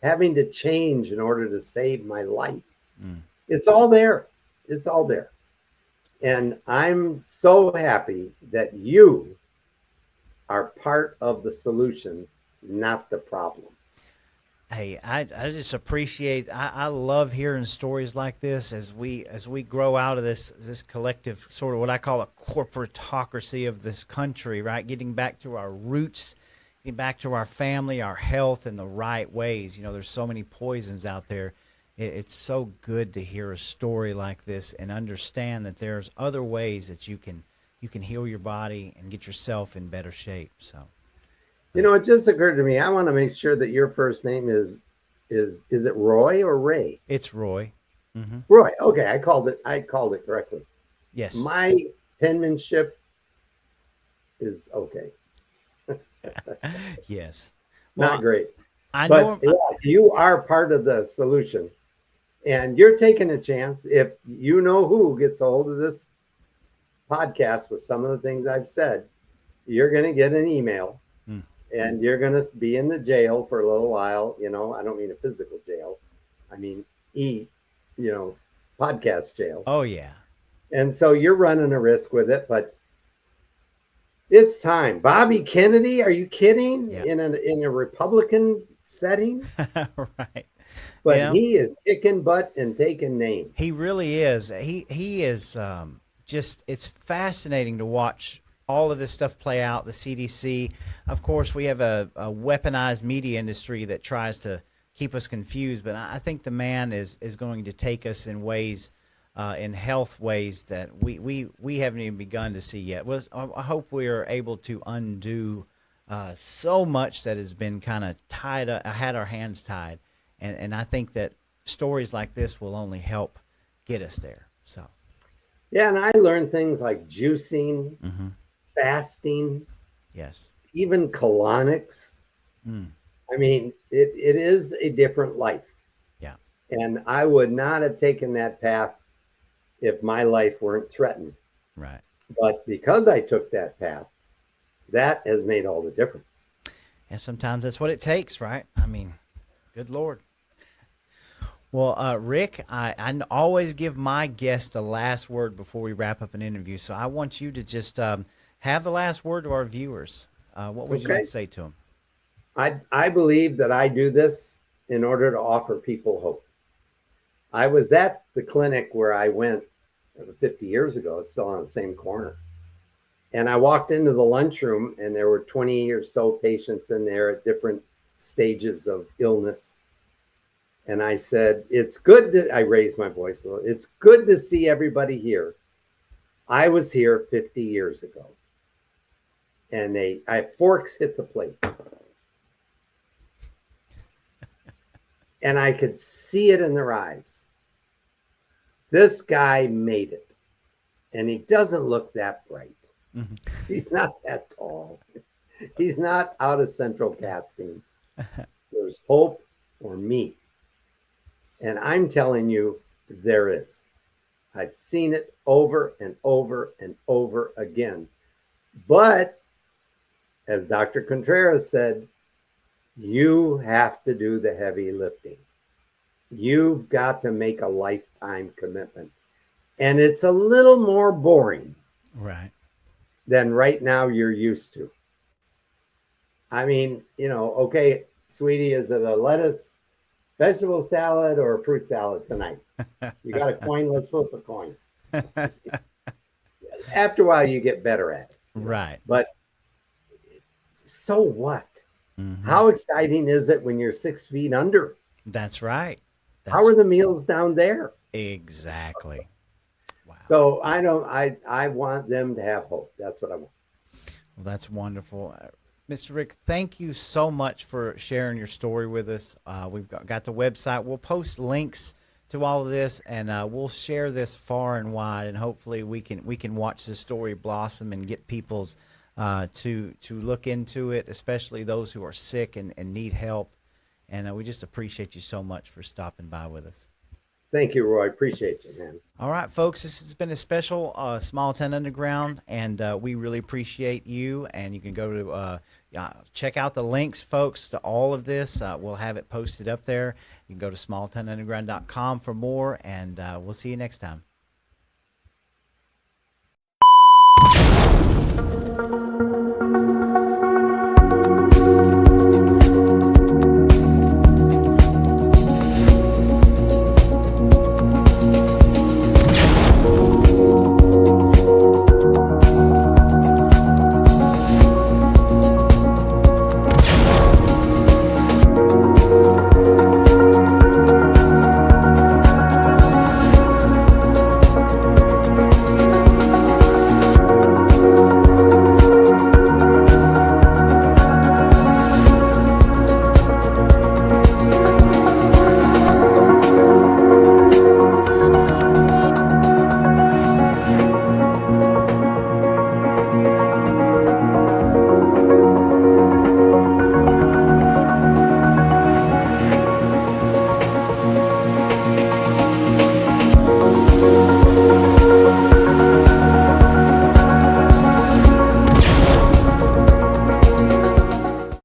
Speaker 2: having to change in order to save my life.
Speaker 1: Mm.
Speaker 2: It's all there. It's all there. And I'm so happy that you are part of the solution, not the problem.
Speaker 1: Hey, I just appreciate. I love hearing stories like this as we grow out of this collective sort of what I call a corporatocracy of this country, right? Getting back to our roots, getting back to our family, our health in the right ways. You know, there's so many poisons out there. It's so good to hear a story like this and understand that there's other ways that you can heal your body and get yourself in better shape. So.
Speaker 2: You know, it just occurred to me. I want to make sure that your first name is it Roy or Ray?
Speaker 1: It's Roy. Mm-hmm.
Speaker 2: Roy. Okay, I called it correctly.
Speaker 1: Yes.
Speaker 2: My penmanship is okay.
Speaker 1: Yes.
Speaker 2: Not
Speaker 1: Well,
Speaker 2: great.
Speaker 1: I
Speaker 2: But
Speaker 1: know.
Speaker 2: yeah, you are part of the solution. And you're taking a chance. If you know who gets a hold of this podcast with some of the things I've said, you're going to get an email.
Speaker 1: Mm.
Speaker 2: And you're going to be in the jail for a little while. You know, I don't mean a physical jail. I mean, podcast jail.
Speaker 1: Oh yeah.
Speaker 2: And so you're running a risk with it, but it's time. Bobby Kennedy, are you kidding?
Speaker 1: Yeah.
Speaker 2: In a Republican setting?
Speaker 1: Right.
Speaker 2: But
Speaker 1: You know,
Speaker 2: he is kicking butt and taking names.
Speaker 1: he really is. He is just. It's fascinating to watch all of this stuff play out. The CDC, of course, we have a weaponized media industry that tries to keep us confused. But I think the man is going to take us in ways, in health ways that we haven't even begun to see yet. I hope we are able to undo so much that has been kind of tied up, had our hands tied. And I think that stories like this will only help get us there. So,
Speaker 2: Yeah, and I learned things like juicing,
Speaker 1: mm-hmm.
Speaker 2: fasting,
Speaker 1: Yes.
Speaker 2: even colonics.
Speaker 1: Mm.
Speaker 2: I mean, it is a different life.
Speaker 1: Yeah.
Speaker 2: And I would not have taken that path if my life weren't threatened.
Speaker 1: Right.
Speaker 2: But because I took that path, that has made all the difference.
Speaker 1: And sometimes that's what it takes, right? I mean, good Lord. Well, Rick, I always give my guest the last word before we wrap up an interview. So I want you to just have the last word to our viewers. What would you like to say to them?
Speaker 2: I believe that I do this in order to offer people hope. I was at the clinic where I went 50 years ago, still on the same corner. And I walked into the lunchroom and there were 20 or so patients in there at different stages of illness. And I said, I raised my voice a little. It's good to see everybody here. I was here 50 years ago. And forks hit the plate. And I could see it in their eyes. This guy made it. And he doesn't look that bright. Mm-hmm. He's not that tall. He's not out of central casting. There's hope for me. And I'm telling you, there is. I've seen it over and over and over again. But as Dr. Contreras said, you have to do the heavy lifting. You've got to make a lifetime commitment. And it's a little more boring,
Speaker 1: right,
Speaker 2: than right now you're used to. I mean, okay, sweetie, is it a lettuce, vegetable salad, or a fruit salad tonight? You got a coin? Let's flip a coin. After a while, you get better at it.
Speaker 1: Right.
Speaker 2: But so what?
Speaker 1: Mm-hmm.
Speaker 2: How exciting is it when you're 6 feet under?
Speaker 1: That's right.
Speaker 2: How are the meals down there?
Speaker 1: Exactly. Wow.
Speaker 2: So I want them to have hope. That's what I want.
Speaker 1: Well, that's wonderful. Mr. Rick, thank you so much for sharing your story with us. We've got the website. We'll post links to all of this, and we'll share this far and wide, and hopefully we can watch this story blossom and get people's to look into it, especially those who are sick and need help. And we just appreciate you so much for stopping by with us.
Speaker 2: Thank you, Roy. Appreciate you, man.
Speaker 1: All right, folks, this has been a special Small Town Underground, and we really appreciate you. And you can go to check out the links, folks, to all of this. We'll have it posted up there. You can go to smalltownunderground.com for more, and we'll see you next time.